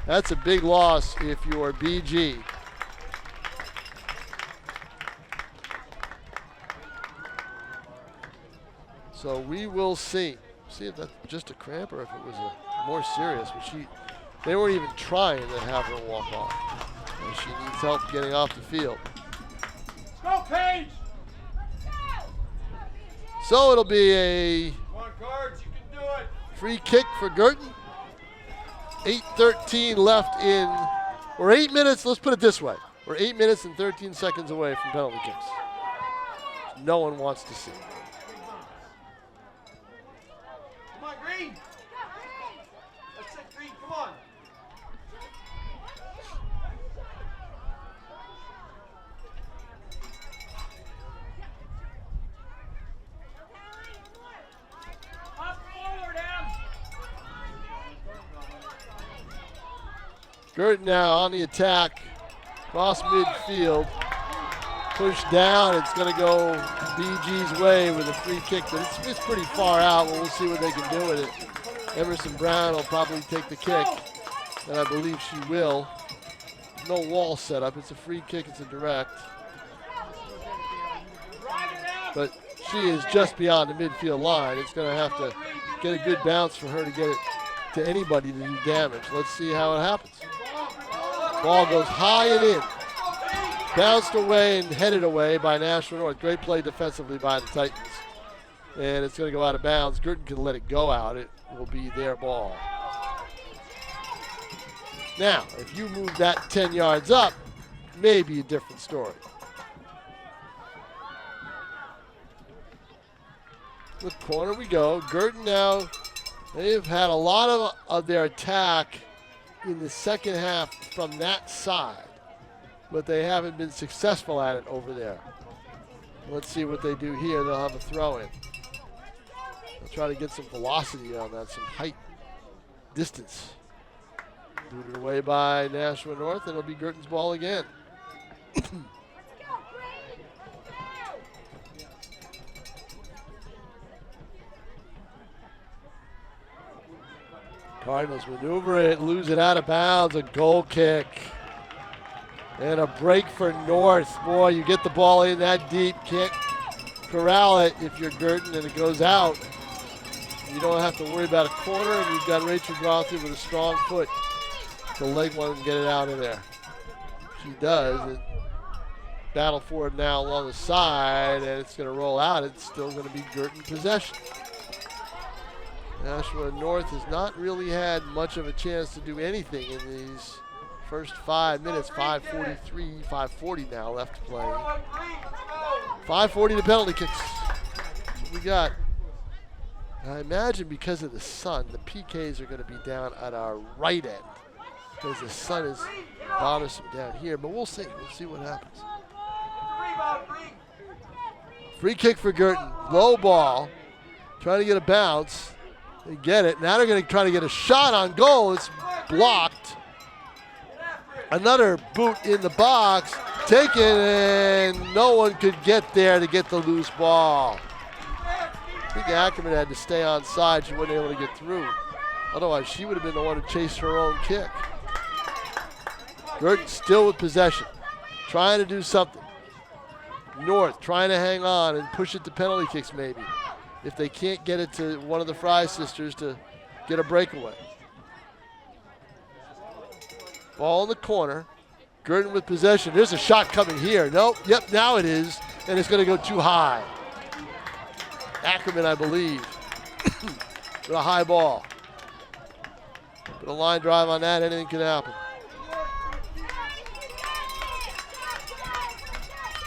That's a big loss if you're BG. So we will see if that's just a cramp or if it was a more serious. But they weren't even trying to have her walk off. And she needs help getting off the field. Go, Paige! So it'll be a Come on, Cards, you can do it. free kick for Guertin. 8:13 left in, we're 8 minutes, let's put it this way. We're 8 minutes and 13 seconds away from penalty kicks. No one wants to see. Come on, Green. That's it, Green, come on. Up forward, Em. Guertin now on the attack, cross midfield, pushed down. It's going to go BG's way with a free kick, but it's pretty far out. But we'll see what they can do with it. Emerson Brown will probably take the kick, and I believe she will. No wall set up. It's a free kick. It's a direct. But she is just beyond the midfield line. It's going to have to get a good bounce for her to get it to anybody to do damage. Let's see how it happens. Ball goes high and in. Bounced away and headed away by Nashua North. Great play defensively by the Titans. And it's going to go out of bounds. Guertin can let it go out. It will be their ball. Now, if you move that 10 yards up, maybe a different story. The corner we go. Guertin now, they've had a lot of their attack in the second half from that side, but they haven't been successful at it over there. Let's see what they do here. They'll have a throw in. They'll try to get some velocity on that, some height, distance. Booted away by Nashua North, and it'll be Guertin's ball again. Cardinals maneuver it, lose it out of bounds, a goal kick. And a break for North. Boy, you get the ball in that deep, can't corral it if you're Guertin and it goes out. You don't have to worry about a corner, and you've got Rachel Grothie with a strong foot to leg one and get it out of there. She does. And battle for it now along the side, and it's going to roll out. It's still going to be Guertin possession. Nashua North has not really had much of a chance to do anything in these first 5 minutes. 5:43, 5:40 now left to play. 5:40 to penalty kicks. That's what we got. I imagine because of the sun, the PKs are going to be down at our right end because the sun is bothersome down here. But we'll see. We'll see what happens. Free kick for Guertin. Low ball. Trying to get a bounce. They get it. Now they're going to try to get a shot on goal. It's blocked. Another boot in the box. Taken, and no one could get there to get the loose ball. I think Ackerman had to stay on side. She wasn't able to get through. Otherwise, she would have been the one to chase her own kick. Guertin still with possession. Trying to do something. North trying to hang on and push it to penalty kicks maybe. If they can't get it to one of the Fry sisters to get a breakaway. Ball in the corner. Guertin with possession. There's a shot coming here. Nope. Yep, now it is. And it's going to go too high. Ackerman, I believe, with a high ball. Put a line drive on that, anything can happen.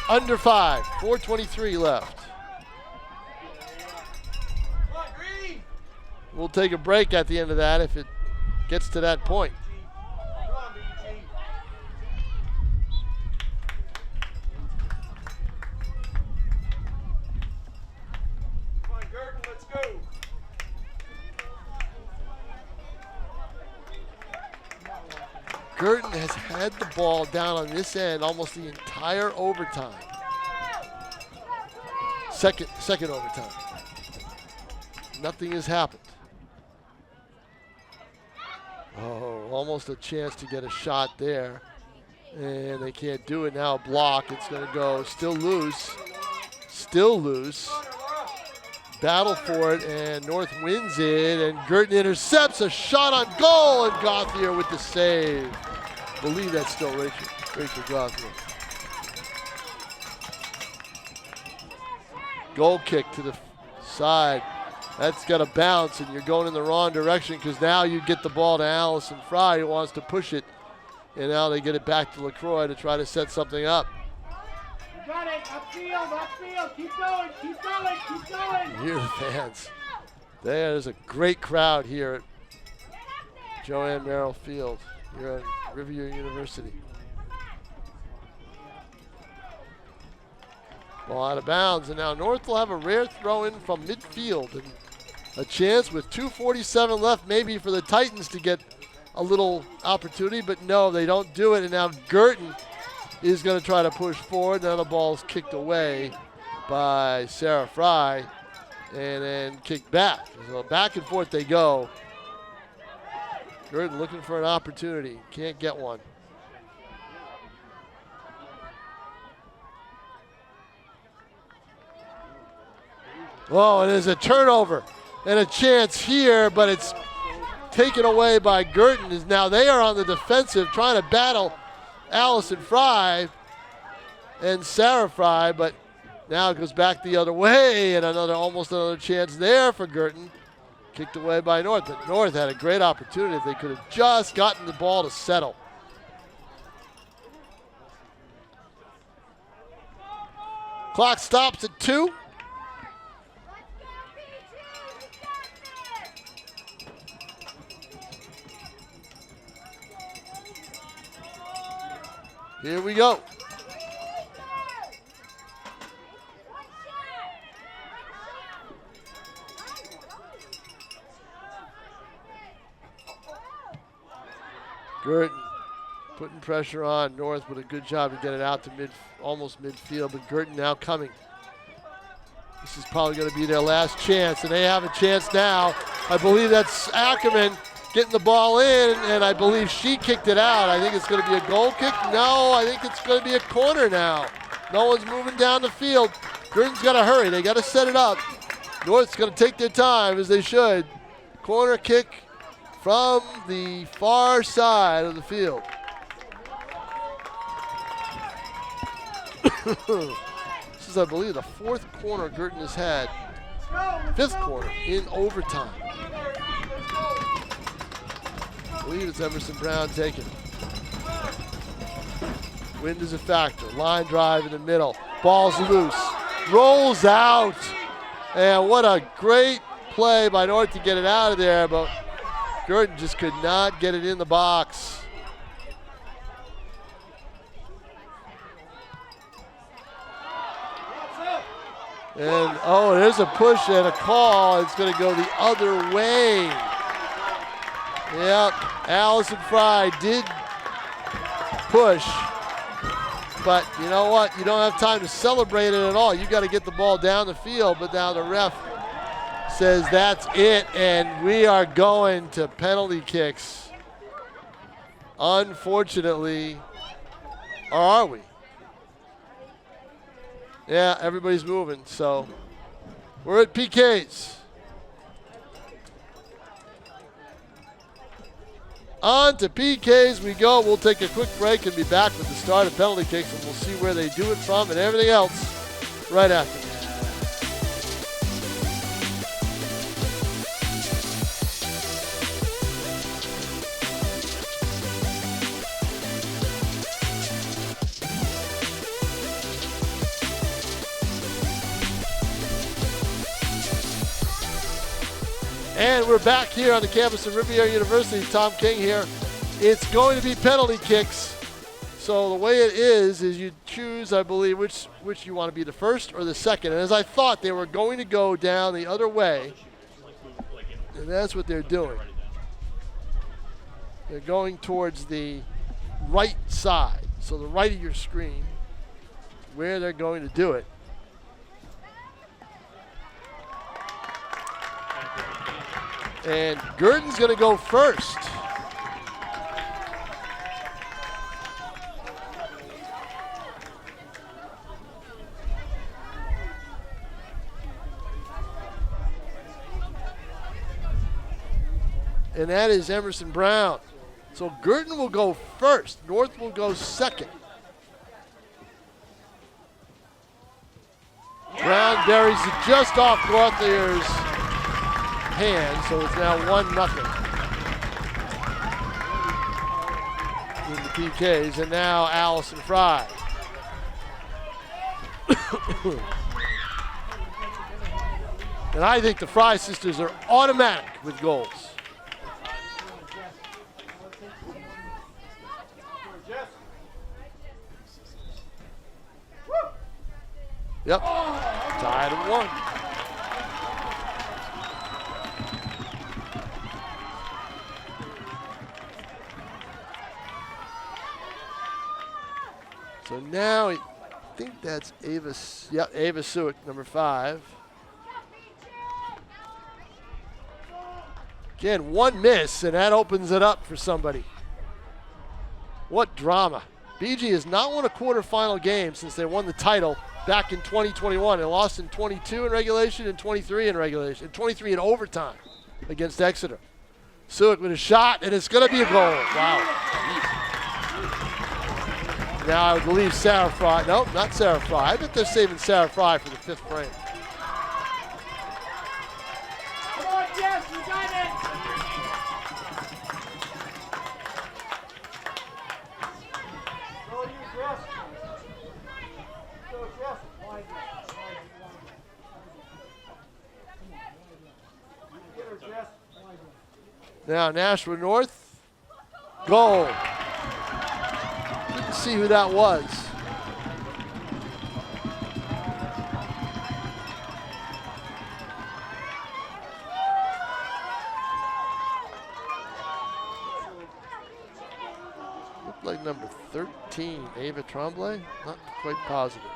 Under 5, 4:23 left. We'll take a break at the end of that if it gets to that point. Guertin has had the ball down on this end almost the entire overtime. Second overtime. Nothing has happened. Oh, almost a chance to get a shot there. And they can't do it now. Block. It's going to go still loose. Still loose. Battle for it, and North wins it, and Guertin intercepts a shot on goal, and Gauthier with the save. I believe that's still Rachel Gauthier. Goal kick to the side. That's got to bounce, and you're going in the wrong direction because now you get the ball to Allison Fry, who wants to push it, and now they get it back to LaCroix to try to set something up. Got it, upfield, keep going, keep going, keep going. You hear the fans. There's a great crowd here at Joanne Merrill Field here at Rivier University. Ball out of bounds, and now North will have a rare throw in from midfield, and a chance with 2:47 left maybe for the Titans to get a little opportunity, but no, they don't do it, and now Guertin is going to try to push forward. Now the ball's kicked away by Sarah Fry and then kicked back. So back and forth they go. Guertin looking for an opportunity. Can't get one. Oh, and there's a turnover and a chance here, but it's taken away by Guertin. Now they are on the defensive trying to battle Allison Fry and Sarah Fry, but now it goes back the other way, and almost another chance there for Guertin. Kicked away by North, but North had a great opportunity if they could have just gotten the ball to settle. Clock stops at 2. Here we go. Guertin putting pressure on North with a good job to get it out to almost midfield, but Guertin now coming. This is probably going to be their last chance, and they have a chance now. I believe that's Ackerman getting the ball in, and I believe she kicked it out. I think it's going to be a goal kick. No, I think it's going to be a corner now. No one's moving down the field. Guertin's got to hurry. They got to set it up. North's going to take their time, as they should. Corner kick from the far side of the field. This is, I believe, the 4th corner Guertin has had. 5th corner in overtime. I believe it's Emerson Brown taking it. Wind is a factor. Line drive in the middle. Ball's loose. Rolls out. And what a great play by North to get it out of there, but Guertin just could not get it in the box. And, oh, there's a push and a call. It's going to go the other way. Yep, Allison Fry did push. But you know what? You don't have time to celebrate it at all. You got to get the ball down the field. But now the ref says that's it, and we are going to penalty kicks. Unfortunately, or are we? Yeah, everybody's moving, so we're at PKs. On to PKs we go. We'll take a quick break and be back with the start of penalty kicks, and we'll see where they do it from and everything else right after. And we're back here on the campus of Rivier University. Tom King here. It's going to be penalty kicks. So the way it is you choose, I believe, which you want to be, the first or the second. And as I thought, they were going to go down the other way. And that's what they're doing. They're going towards the right side. So the right of your screen, where they're going to do it. And Guertin's going to go first. And that is Emerson Brown. So Guertin will go first. North will go second. Brown buries it just off Northier's hand, so it's now 1-0 in the PKs, and now Allison Fry. And I think the Fry sisters are automatic with goals. Yep, tied at 1. So now I think that's Ava Suick, number 5. Again, 1 miss, and that opens it up for somebody. What drama. BG has not won a quarterfinal game since they won the title back in 2021. They lost in 22 in regulation and 23 in regulation, and 23 in overtime against Exeter. Suick with a shot, and it's going to be a goal. Wow. Now I believe Sarah Fry. Nope, not Sarah Fry. I bet they're saving Sarah Fry for the 5th frame. Come on, Jess, you got Now Nashua North, goal. Didn't see who that was. Looked like number 13, Ava Tremblay. Not quite positive.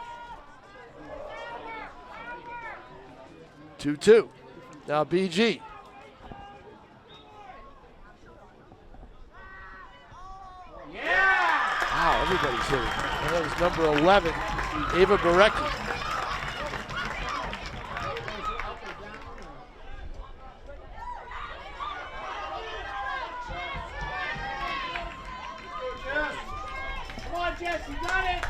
2-2. Now BG. Wow, everybody's hitting. And that was number 11, Ava Barecki. Come on, Jess, you got it.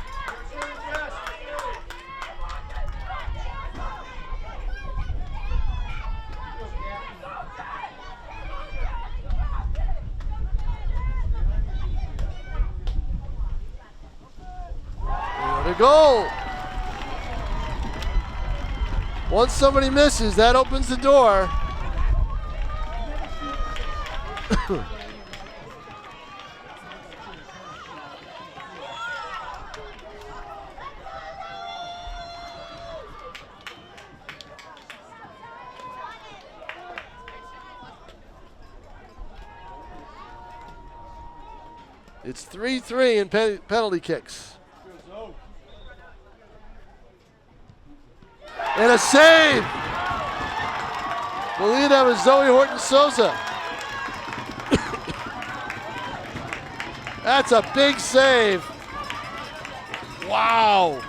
The goal. Once somebody misses, that opens the door. It's 3-3 in penalty kicks. And a save. Believe that was Zoe Horton-Sosa. That's a big save. Wow.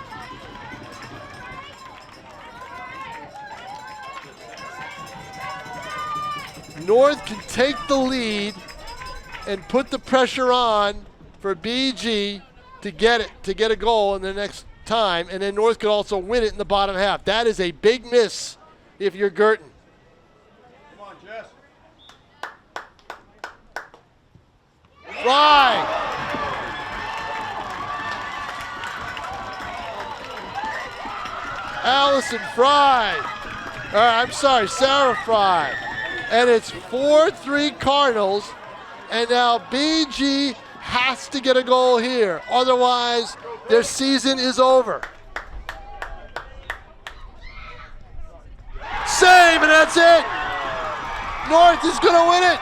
North can take the lead and put the pressure on for BG to get a goal in the next time, and then North could also win it in the bottom half. That is a big miss if you're Guertin. Come on, Jess. Fry. Allison Fry. I'm sorry, Sarah Fry. And it's 4-3 Cardinals, and now BG has to get a goal here. Otherwise, their season is over. Save, and that's it. North is going to win it.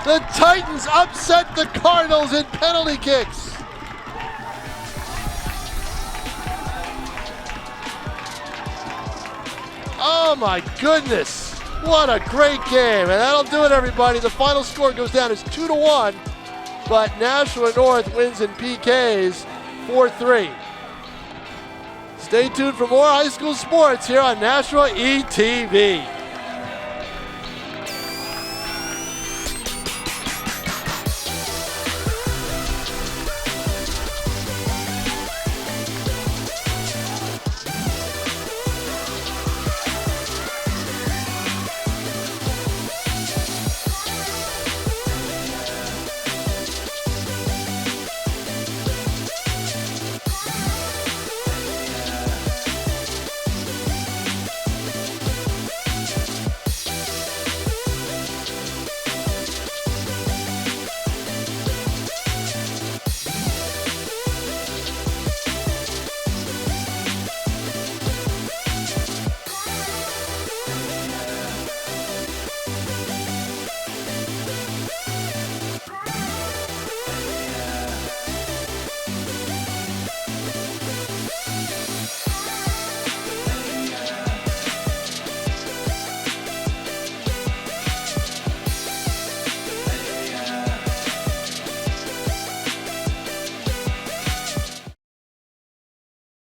The Titans upset the Cardinals in penalty kicks. Oh my goodness. What a great game, and that'll do it, everybody. The final score goes down as 2-1, but Nashua North wins in PKs 4-3. Stay tuned for more high school sports here on Nashua ETV.